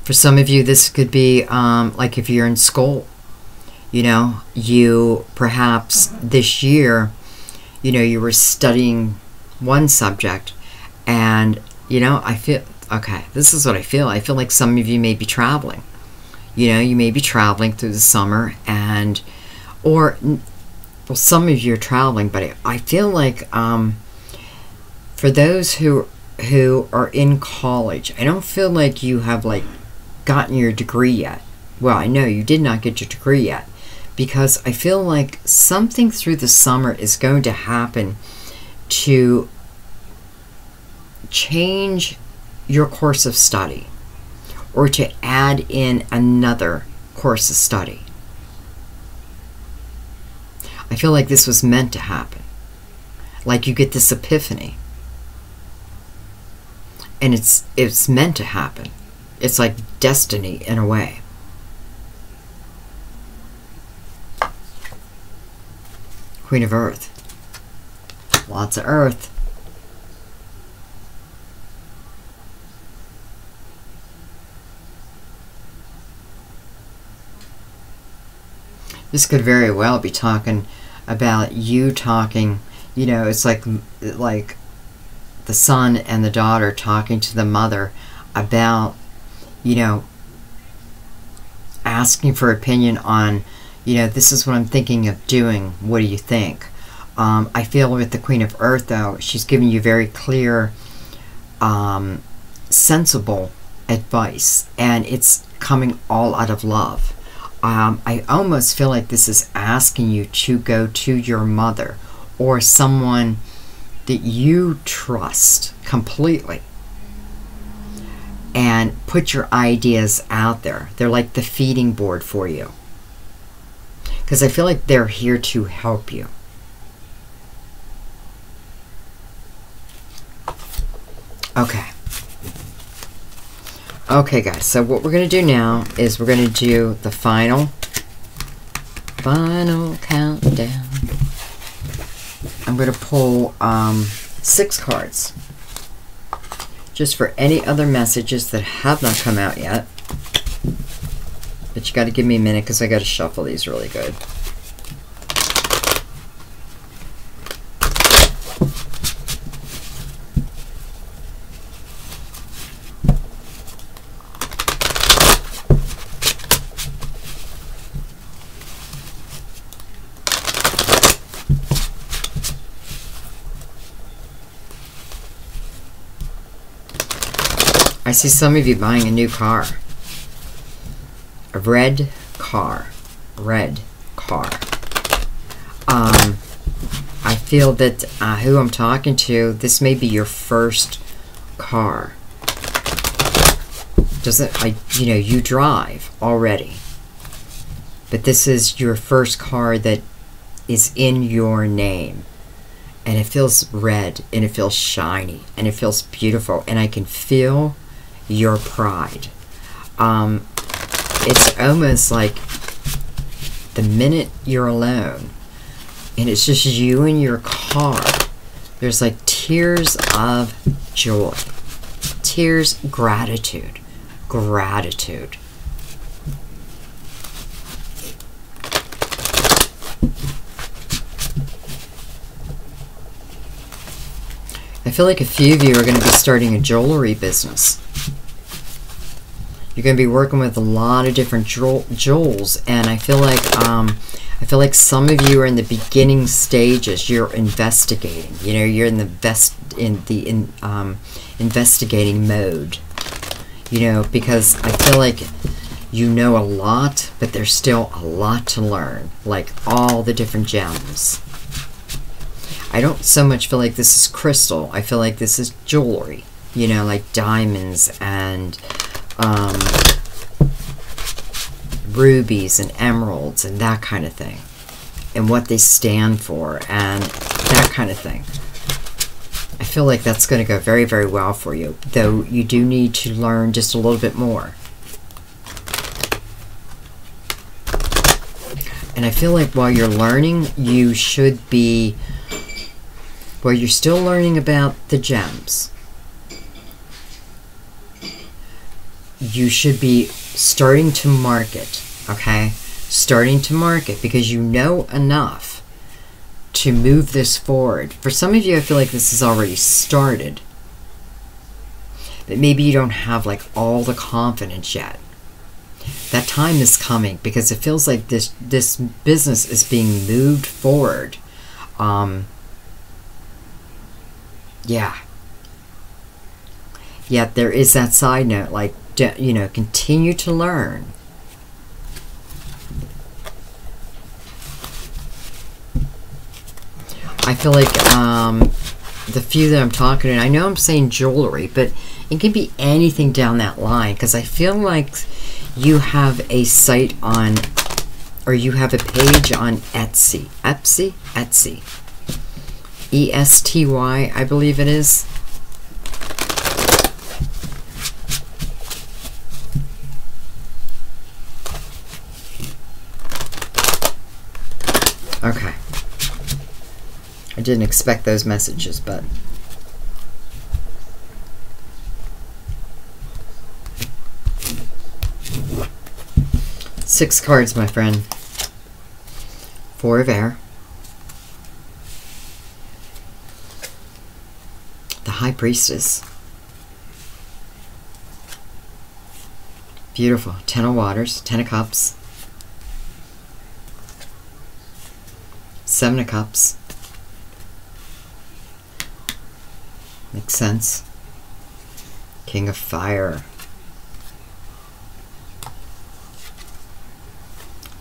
For some of you, this could be like if you're in school. You know, you perhaps this year, you know, you were studying one subject, and, you know, I feel, okay, this is what I feel. I feel like some of you may be traveling. You know, you may be traveling through the summer, and, or, well, some of you are traveling, but I feel like for those who are in college, I don't feel like you have, like, gotten your degree yet. Well, I know you did not get your degree yet, because I feel like something through the summer is going to happen to change your course of study, or to add in another course of study. I feel like this was meant to happen. Like you get this epiphany. And it's meant to happen. It's like destiny in a way. Queen of Earth. Lots of earth. This could very well be talking about you talking, you know, it's like the son and the daughter talking to the mother about, you know, asking for opinion on, you know, this is what I'm thinking of doing. What do you think? I feel with the Queen of Earth, though, she's giving you very clear, sensible advice, and it's coming all out of love. I almost feel like this is asking you to go to your mother or someone that you trust completely and put your ideas out there. They're like the feeding board for you, because I feel like they're here to help you. Okay, guys, so what we're going to do now is we're going to do the final countdown. I'm going to pull 6 cards, just for any other messages that have not come out yet. But you got to give me a minute, because I got to shuffle these really good. I see some of you buying a new car. A red car. Red car. I feel that who I'm talking to, this may be your first car. You know, you drive already. But this is your first car that is in your name. And it feels red, and it feels shiny, and it feels beautiful, and I can feel your pride. It's almost like the minute you're alone and it's just you in your car, there's like tears of joy, tears, gratitude, gratitude. I feel like a few of you are going to be starting a jewelry business. You're going to be working with a lot of different jewels, and I feel like some of you are in the beginning stages. You're investigating. You know, you're in the investigating mode. You know, because I feel like you know a lot, but there's still a lot to learn. Like all the different gems. I don't so much feel like this is crystal. I feel like this is jewelry. You know, like diamonds and rubies and emeralds and that kind of thing, and what they stand for and that kind of thing. I feel like that's going to go very, very well for you, though you do need to learn just a little bit more. And I feel like while you're learning, you should be, well, you're still learning about the gems. You should be starting to market, okay? Starting to market, because you know enough to move this forward. For some of you, I feel like this has already started, but maybe you don't have like all the confidence yet. That time is coming, because it feels like this business is being moved forward. Yeah. Yet there is that side note, like, you know, continue to learn. I feel like the few that I'm talking to, I know I'm saying jewelry, but it can be anything down that line, because I feel like you have a site on, or you have a page on Etsy. Etsy. E-S-T-Y, I believe it is. Okay. I didn't expect those messages, but... Six cards, my friend. Four of air. The High Priestess. Beautiful. Ten of Waters. Ten of Cups. Seven of Cups. Makes sense. King of Fire.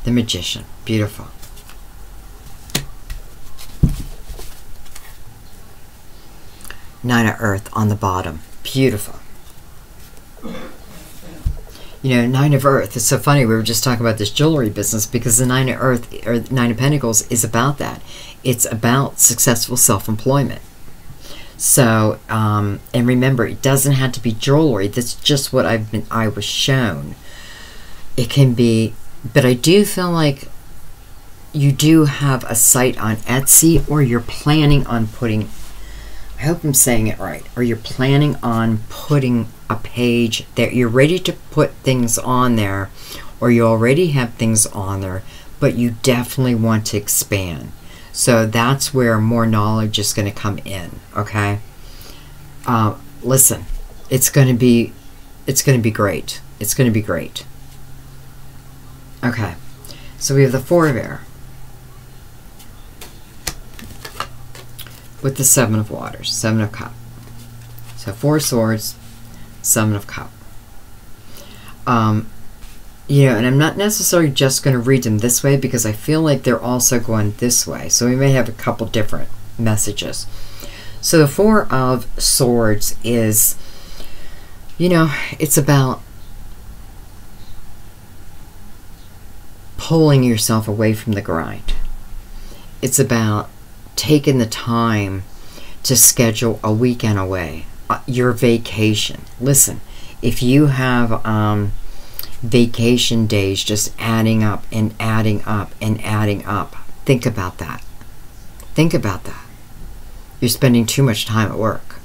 The Magician. Beautiful. Nine of Earth on the bottom. Beautiful. You know, Nine of Earth. It's so funny. We were just talking about this jewelry business, because the Nine of Earth, or Nine of Pentacles, is about that. It's about successful self-employment. So, and remember, it doesn't have to be jewelry. That's just what I was shown. It can be, but I do feel like you do have a site on Etsy, or you're planning on putting, I hope I'm saying it right, or you're planning on putting a page that you're ready to put things on there, or you already have things on there, but you definitely want to expand. So that's where more knowledge is going to come in, okay? Listen, it's going to be great. It's going to be great. Okay, so we have the Four of Air with the Seven of Waters, Seven of Cup. So Four Swords, Seven of Cup. You know, and I'm not necessarily just going to read them this way, because I feel like they're also going this way. So we may have a couple different messages. So the Four of Swords is, you know, it's about pulling yourself away from the grind. It's about taking the time to schedule a weekend away, your vacation. Listen, if you have vacation days just adding up and adding up and adding up. Think about that. Think about that. You're spending too much time at work.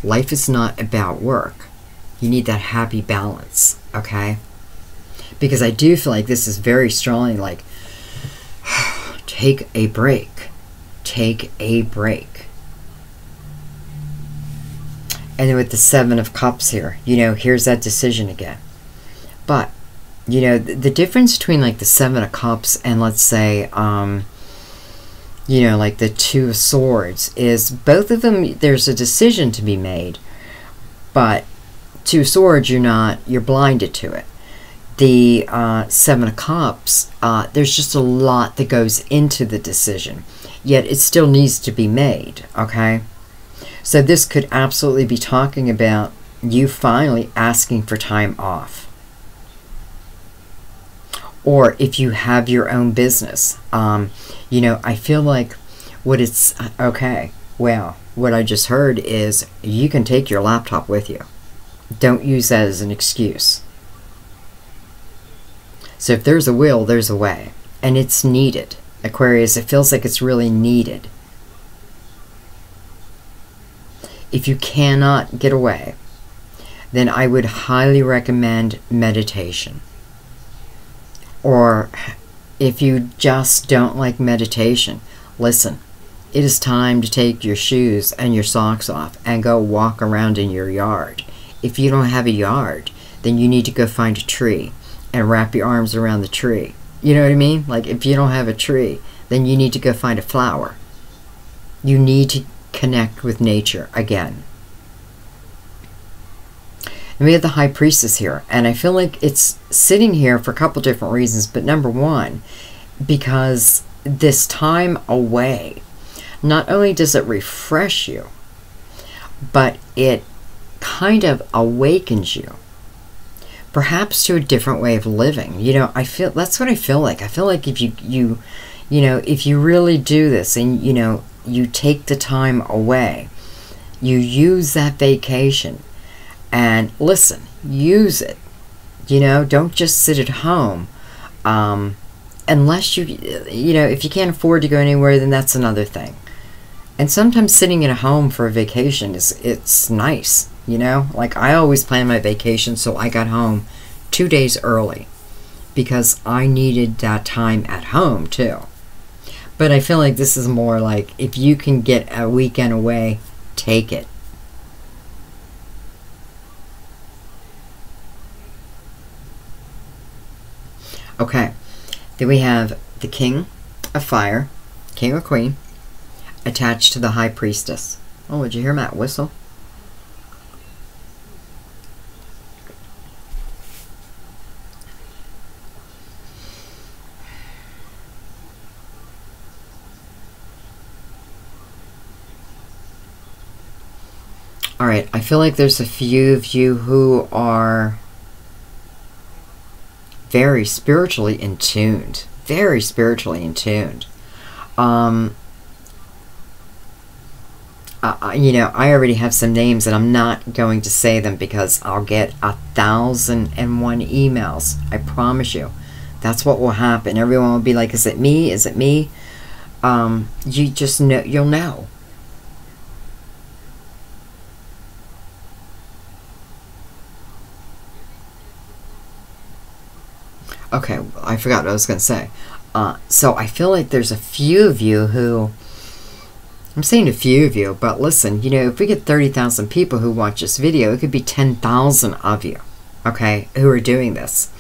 Life is not about work. You need that happy balance, okay? Because I do feel like this is very strongly like, take a break. Take a break. And then with the Seven of Cups here, you know, here's that decision again. But, you know, the difference between like the Seven of Cups and let's say, you know, like the Two of Swords is both of them, there's a decision to be made. But Two of Swords, you're blinded to it. The Seven of Cups, there's just a lot that goes into the decision. Yet it still needs to be made, okay? So this could absolutely be talking about you finally asking for time off. Or if you have your own business, you know, I feel like what it's, okay, well, what I just heard is you can take your laptop with you. Don't use that as an excuse. So if there's a will, there's a way. And it's needed. Aquarius, it feels like it's really needed. If you cannot get away, then I would highly recommend meditation. Or if you just don't like meditation, listen, it is time to take your shoes and your socks off and go walk around in your yard. If you don't have a yard, then you need to go find a tree and wrap your arms around the tree. You know what I mean? Like if you don't have a tree, then you need to go find a flower. You need to connect with nature again. And we have the High Priestess here, and I feel like it's sitting here for a couple different reasons, but number one, because this time away, not only does it refresh you, but it kind of awakens you, perhaps to a different way of living. You know, I feel, that's what I feel like. I feel like if you know, if you really do this and, you know, you take the time away, you use that vacation, and listen, use it. You know, don't just sit at home. Unless you know, if you can't afford to go anywhere, then that's another thing. And sometimes sitting at home for a vacation it's nice, you know? Like I always plan my vacation so I got home 2 days early because I needed that time at home too. But I feel like this is more like if you can get a weekend away, take it. Okay, then we have the King of Fire, King or Queen, attached to the High Priestess. Oh, did you hear Matt whistle? Alright, I feel like there's a few of you who are very spiritually in tuned. Very spiritually in tuned. You know, I already have some names and I'm not going to say them because I'll get 1,001 emails. I promise you. That's what will happen. Everyone will be like, is it me? Is it me? You just know, you'll know. Okay, I forgot what I was going to say. So I feel like there's a few of you who, I'm saying a few of you, but listen, you know, if we get 30,000 people who watch this video, it could be 10,000 of you, okay, who are doing this.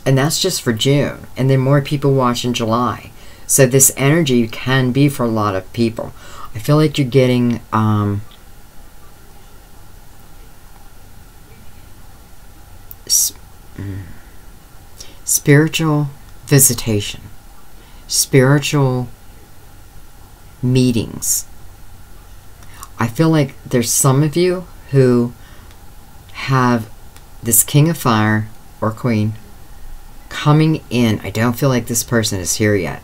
And that's just for June. And then more people watch in July. So this energy can be for a lot of people. I feel like you're getting, spiritual visitation, spiritual meetings. I feel like there's some of you who have this King of Fire or Queen coming in. I don't feel like this person is here yet.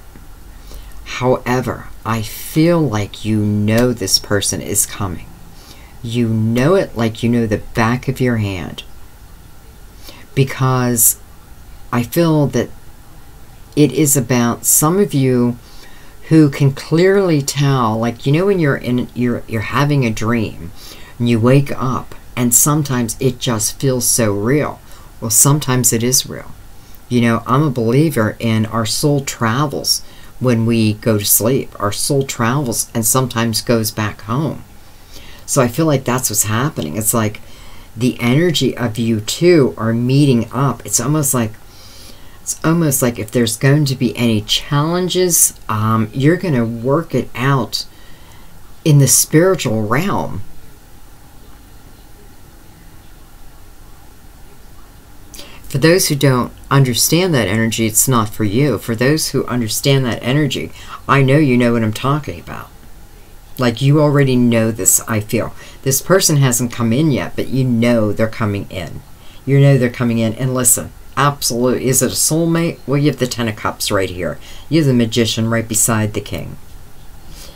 However, I feel like you know this person is coming. You know it like you know the back of your hand. because I feel that it is about some of you who can clearly tell, like, you know, when you're having a dream and you wake up and sometimes it just feels so real. Well, sometimes it is real. You know, I'm a believer in our soul travels when we go to sleep. Our soul travels and sometimes goes back home. So I feel like that's what's happening. It's like the energy of you two are meeting up. It's almost like if there's going to be any challenges, you're going to work it out in the spiritual realm. For those who don't understand that energy, it's not for you. For those who understand that energy, I know you know what I'm talking about. Like, you already know this, I feel. This person hasn't come in yet, but you know they're coming in. You know they're coming in. And listen, absolutely. Is it a soulmate? Well, you have the Ten of Cups right here. You have the Magician right beside the King.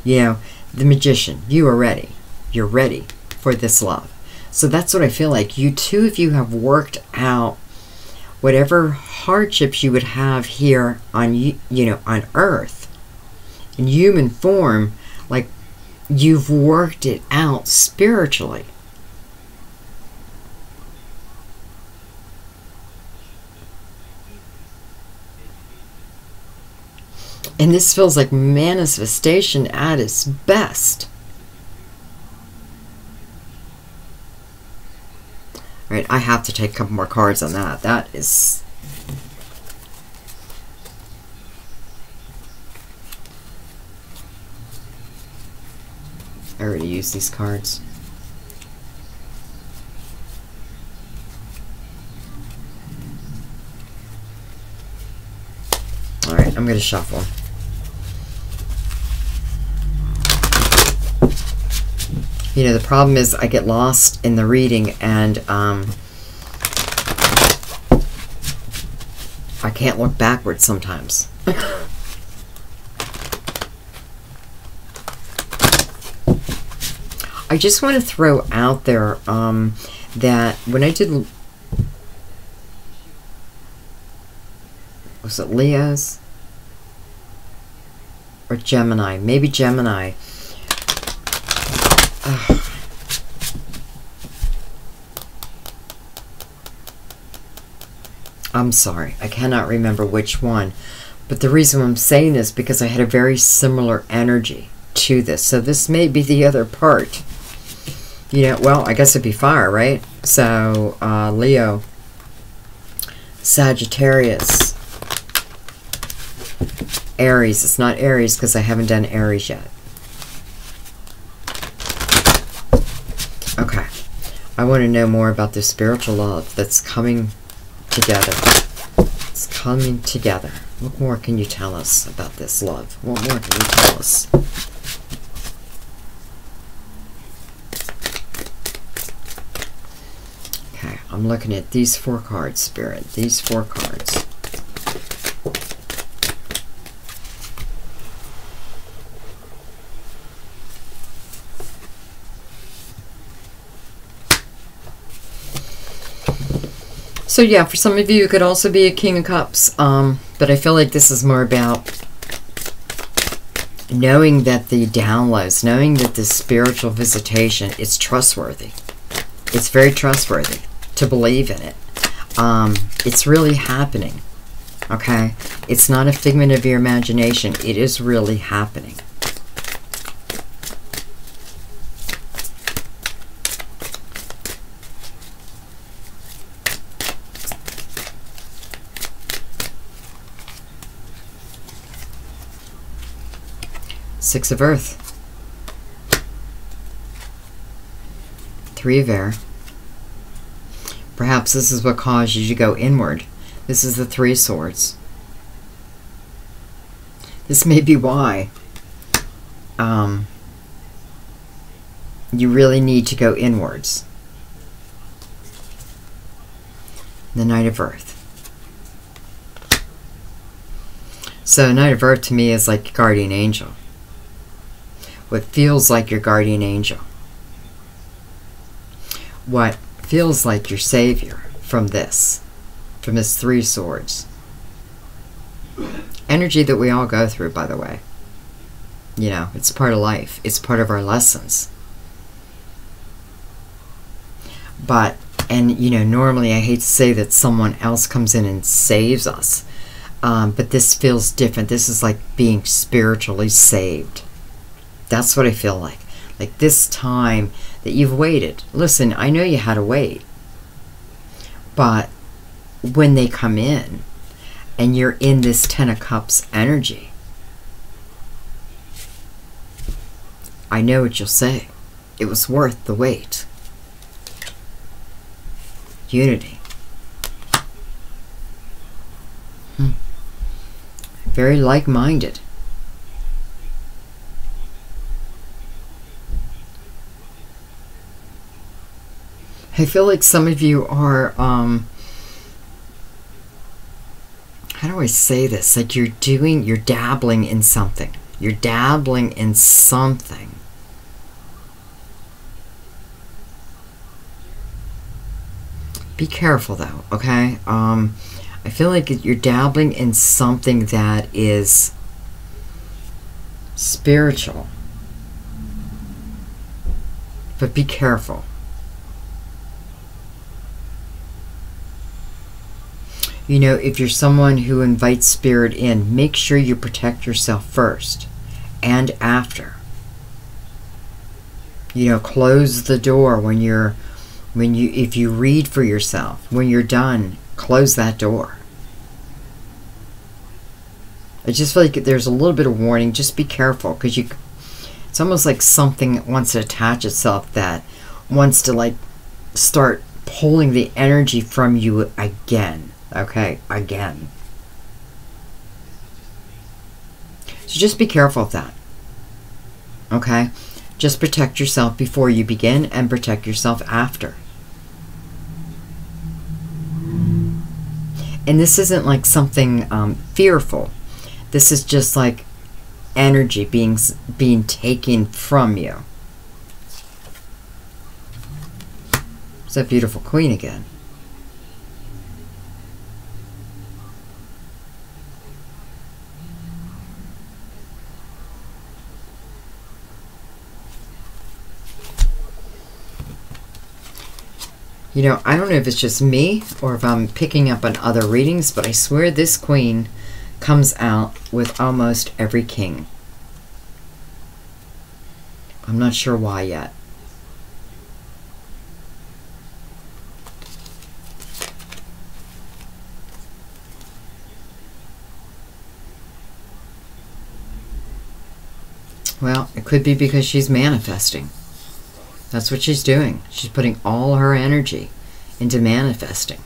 You know, the Magician, you are ready. You're ready for this love. So that's what I feel like. You two of you have worked out whatever hardships you would have here on, you know, on Earth, in human form. Like, you've worked it out spiritually. And this feels like manifestation at its best. All right, I have to take a couple more cards on that. That is... I already used these cards. All right, I'm going to shuffle. You know, the problem is I get lost in the reading, and I can't look backwards sometimes. I just want to throw out there that when I did... Was it Leo's? Or Gemini? Maybe Gemini. I'm sorry, I cannot remember which one. But the reason I'm saying this is because I had a very similar energy to this. So this may be the other part. You know, well, I guess it'd be fire, right? So, Leo, Sagittarius, Aries. It's not Aries because I haven't done Aries yet. Okay. I want to know more about this spiritual love that's coming together. It's coming together. What more can you tell us about this love? What more can you tell us? Okay, I'm looking at these 4 cards, Spirit. These 4 cards. So yeah, for some of you, it could also be a King of Cups. But I feel like this is more about knowing that the downloads, knowing that the spiritual visitation is trustworthy. It's very trustworthy to believe in it. It's really happening. Okay? It's not a figment of your imagination. It is really happening. Six of Earth. 3 of Air. Perhaps this is what caused you to go inward. This is the 3 of Swords. This may be why you really need to go inwards. The Knight of Earth. So Knight of Earth to me is like guardian angel. What feels like your guardian angel. What feels like your savior from this. from this Three of Swords. Energy that we all go through, by the way. You know, it's part of life. It's part of our lessons. But, and you know, normally I hate to say that someone else comes in and saves us. But this feels different. This is like being spiritually saved. That's what I feel like. Like this time that you've waited. Listen, I know you had to wait. But when they come in and you're in this Ten of Cups energy, I know what you'll say. It was worth the wait. Unity. Very like-minded. I feel like some of you are, how do I say this? Like you're dabbling in something. You're dabbling in something. Be careful though, okay? I feel like you're dabbling in something that is spiritual. But be careful. You know, if you're someone who invites spirit in, make sure you protect yourself first and after. You know, close the door if you read for yourself. When you're done, close that door. I just feel like there's a little bit of warning. Just be careful, because it's almost like something wants to attach itself that wants to like start pulling the energy from you again. Okay, again. So just be careful of that. Okay? Just protect yourself before you begin and protect yourself after. And this isn't like something fearful. This is just like energy being taken from you. It's that beautiful Queen again. You know, I don't know if it's just me or if I'm picking up on other readings, but I swear this Queen comes out with almost every king. I'm not sure why yet. Well, it could be because she's manifesting. That's what she's doing. She's putting all her energy into manifesting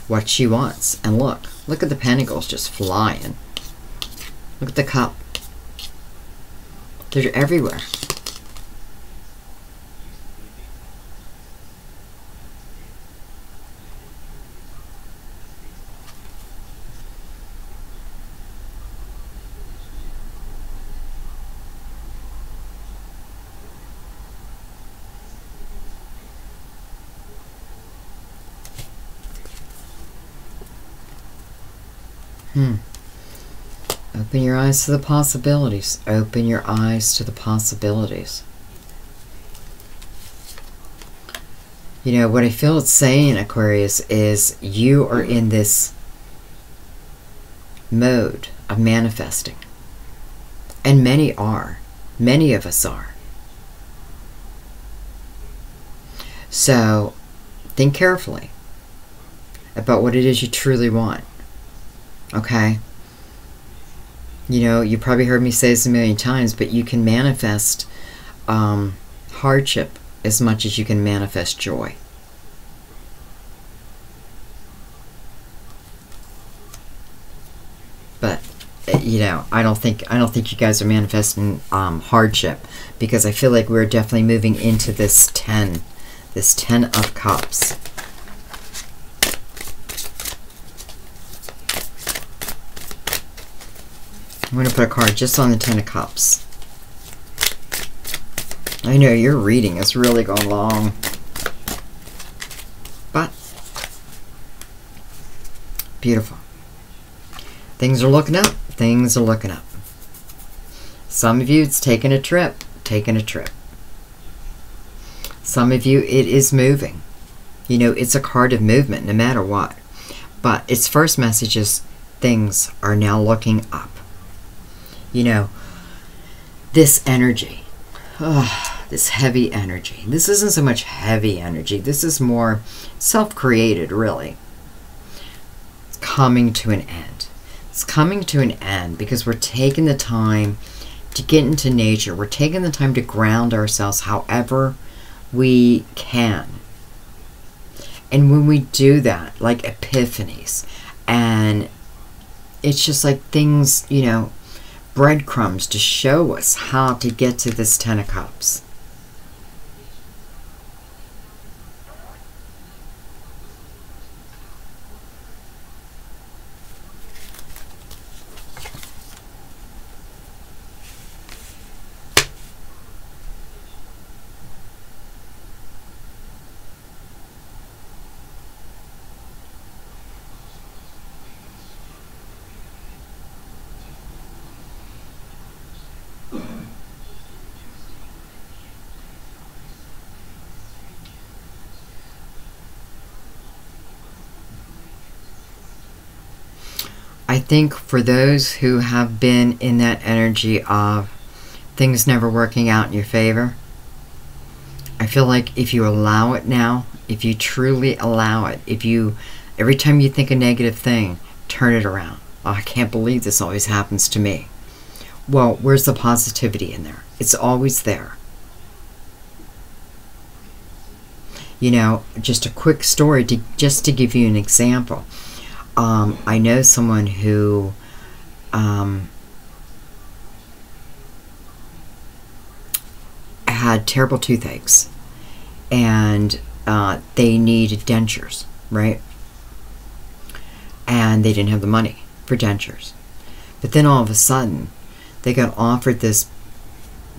what she wants. And look at the pentacles just flying. Look at the cup. They're everywhere. Open your eyes to the possibilities. Open your eyes to the possibilities. You know, what I feel it's saying, Aquarius, is you are in this mode of manifesting. And many are. Many of us are. So, think carefully about what it is you truly want. Okay? You know, you probably heard me say this a million times, but you can manifest hardship as much as you can manifest joy. But you know, I don't think you guys are manifesting hardship, because I feel like we're definitely moving into this 10 of Cups. I'm going to put a card just on the 10 of Cups. I know your reading is really going long. But Beautiful. Things are looking up. Things are looking up. Some of you, it's taking a trip. Taking a trip. Some of you, it is moving. You know, it's a card of movement no matter what. But its first message is things are now looking up. You know, this energy, this heavy energy. This isn't so much heavy energy. This is more self-created, really. It's coming to an end. It's coming to an end because we're taking the time to get into nature. We're taking the time to ground ourselves however we can. And when we do that, like epiphanies, and it's just like things, you know, breadcrumbs to show us how to get to this Ten of Cups. I think for those who have been in that energy of things never working out in your favor, I feel like if you allow it now, if you truly allow it, if you, every time you think a negative thing, turn it around. Oh, I can't believe this always happens to me. Well, where's the positivity in there? It's always there. You know, just a quick story just to give you an example. I know someone who had terrible toothaches, and they needed dentures, right? And they didn't have the money for dentures. But then all of a sudden, they got offered this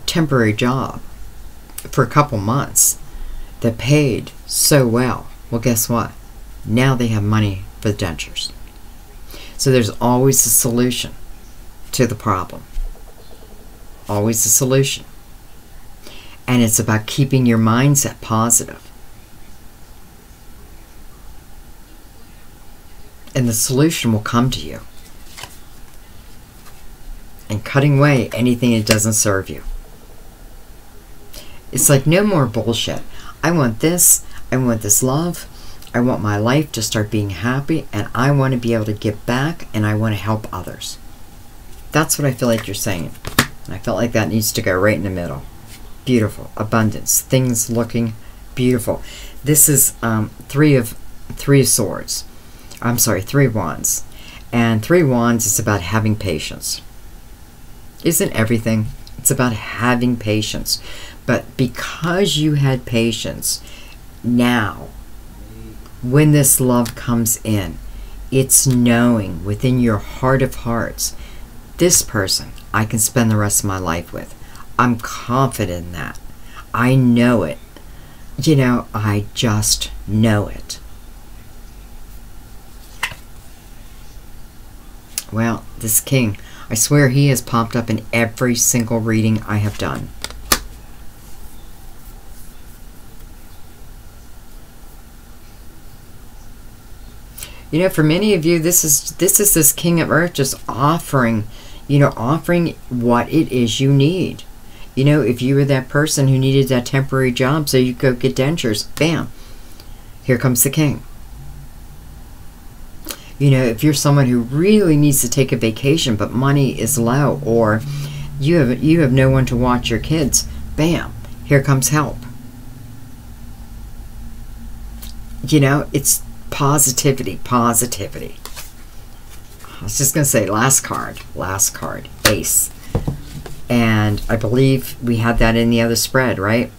temporary job for a couple months that paid so well. Well, guess what? Now they have money for the dentures. So there's always a solution to the problem. Always a solution. And it's about keeping your mindset positive. And the solution will come to you. And cutting away anything that doesn't serve you. It's like no more bullshit. I want this. I want this love. I want my life to start being happy, and I want to be able to give back, and I want to help others. That's what I feel like you're saying. And I felt like that needs to go right in the middle. Beautiful. Abundance. Things looking beautiful. This is three of swords. I'm sorry, 3 wands. And 3 wands is about having patience. Isn't everything? It's about having patience. But because you had patience, now, when this love comes in, it's knowing within your heart of hearts, this person I can spend the rest of my life with. I'm confident in that. I know it. You know, I just know it. Well, this king, I swear he has popped up in every single reading I have done. You know, for many of you, this is this King of Earth just offering, you know, offering what it is you need. You know, if you were that person who needed that temporary job so you could go get dentures, bam, here comes the King. You know, if you're someone who really needs to take a vacation but money is low, or you have no one to watch your kids, bam, here comes help. You know, it's positivity, positivity. I was just going to say last card, ace. And I believe we had that in the other spread, right?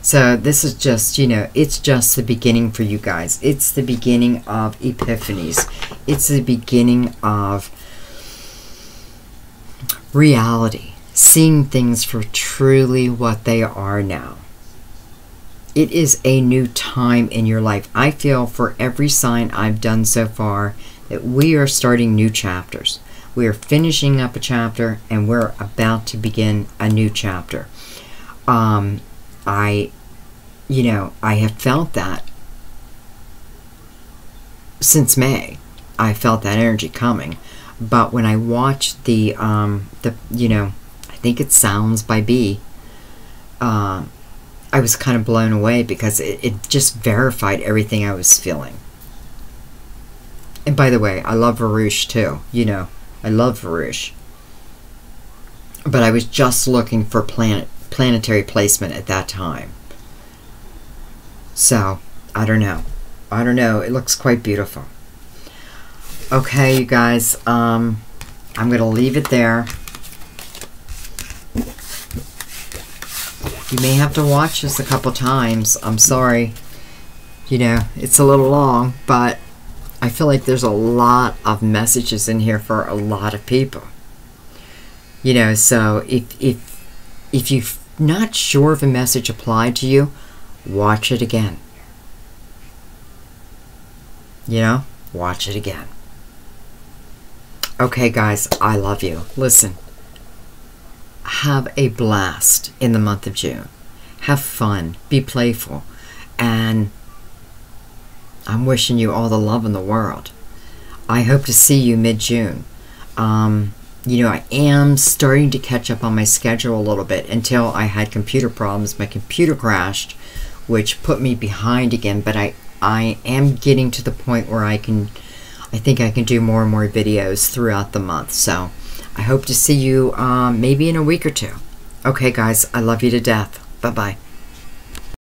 So this is just, you know, it's just the beginning for you guys. It's the beginning of epiphanies. It's the beginning of reality. Seeing things for truly what they are now. it is a new time in your life. I feel for every sign I've done so far that we are starting new chapters. We are finishing up a chapter and we're about to begin a new chapter. I have felt that since May. I felt that energy coming. But when I watched the I think it's Sounds by B, I was kind of blown away because it just verified everything I was feeling. And by the way, I love Varouche too. I love Varouche. But I was just looking for planetary placement at that time. So, I don't know. It looks quite beautiful. Okay, you guys. I'm going to leave it there. You may have to watch this a couple times. I'm sorry. It's a little long, but I feel like there's a lot of messages in here for a lot of people. So if you're not sure if a message applied to you, watch it again. Watch it again. Okay, guys, I love you. Listen. Have a blast in the month of June. Have fun. Be playful. And I'm wishing you all the love in the world. I hope to see you mid-June. I am starting to catch up on my schedule a little bit until I had computer problems. My computer crashed, which put me behind again. But I am getting to the point where I think I can do more and more videos throughout the month. So I hope to see you maybe in a week or two. Okay, guys, I love you to death. Bye-bye.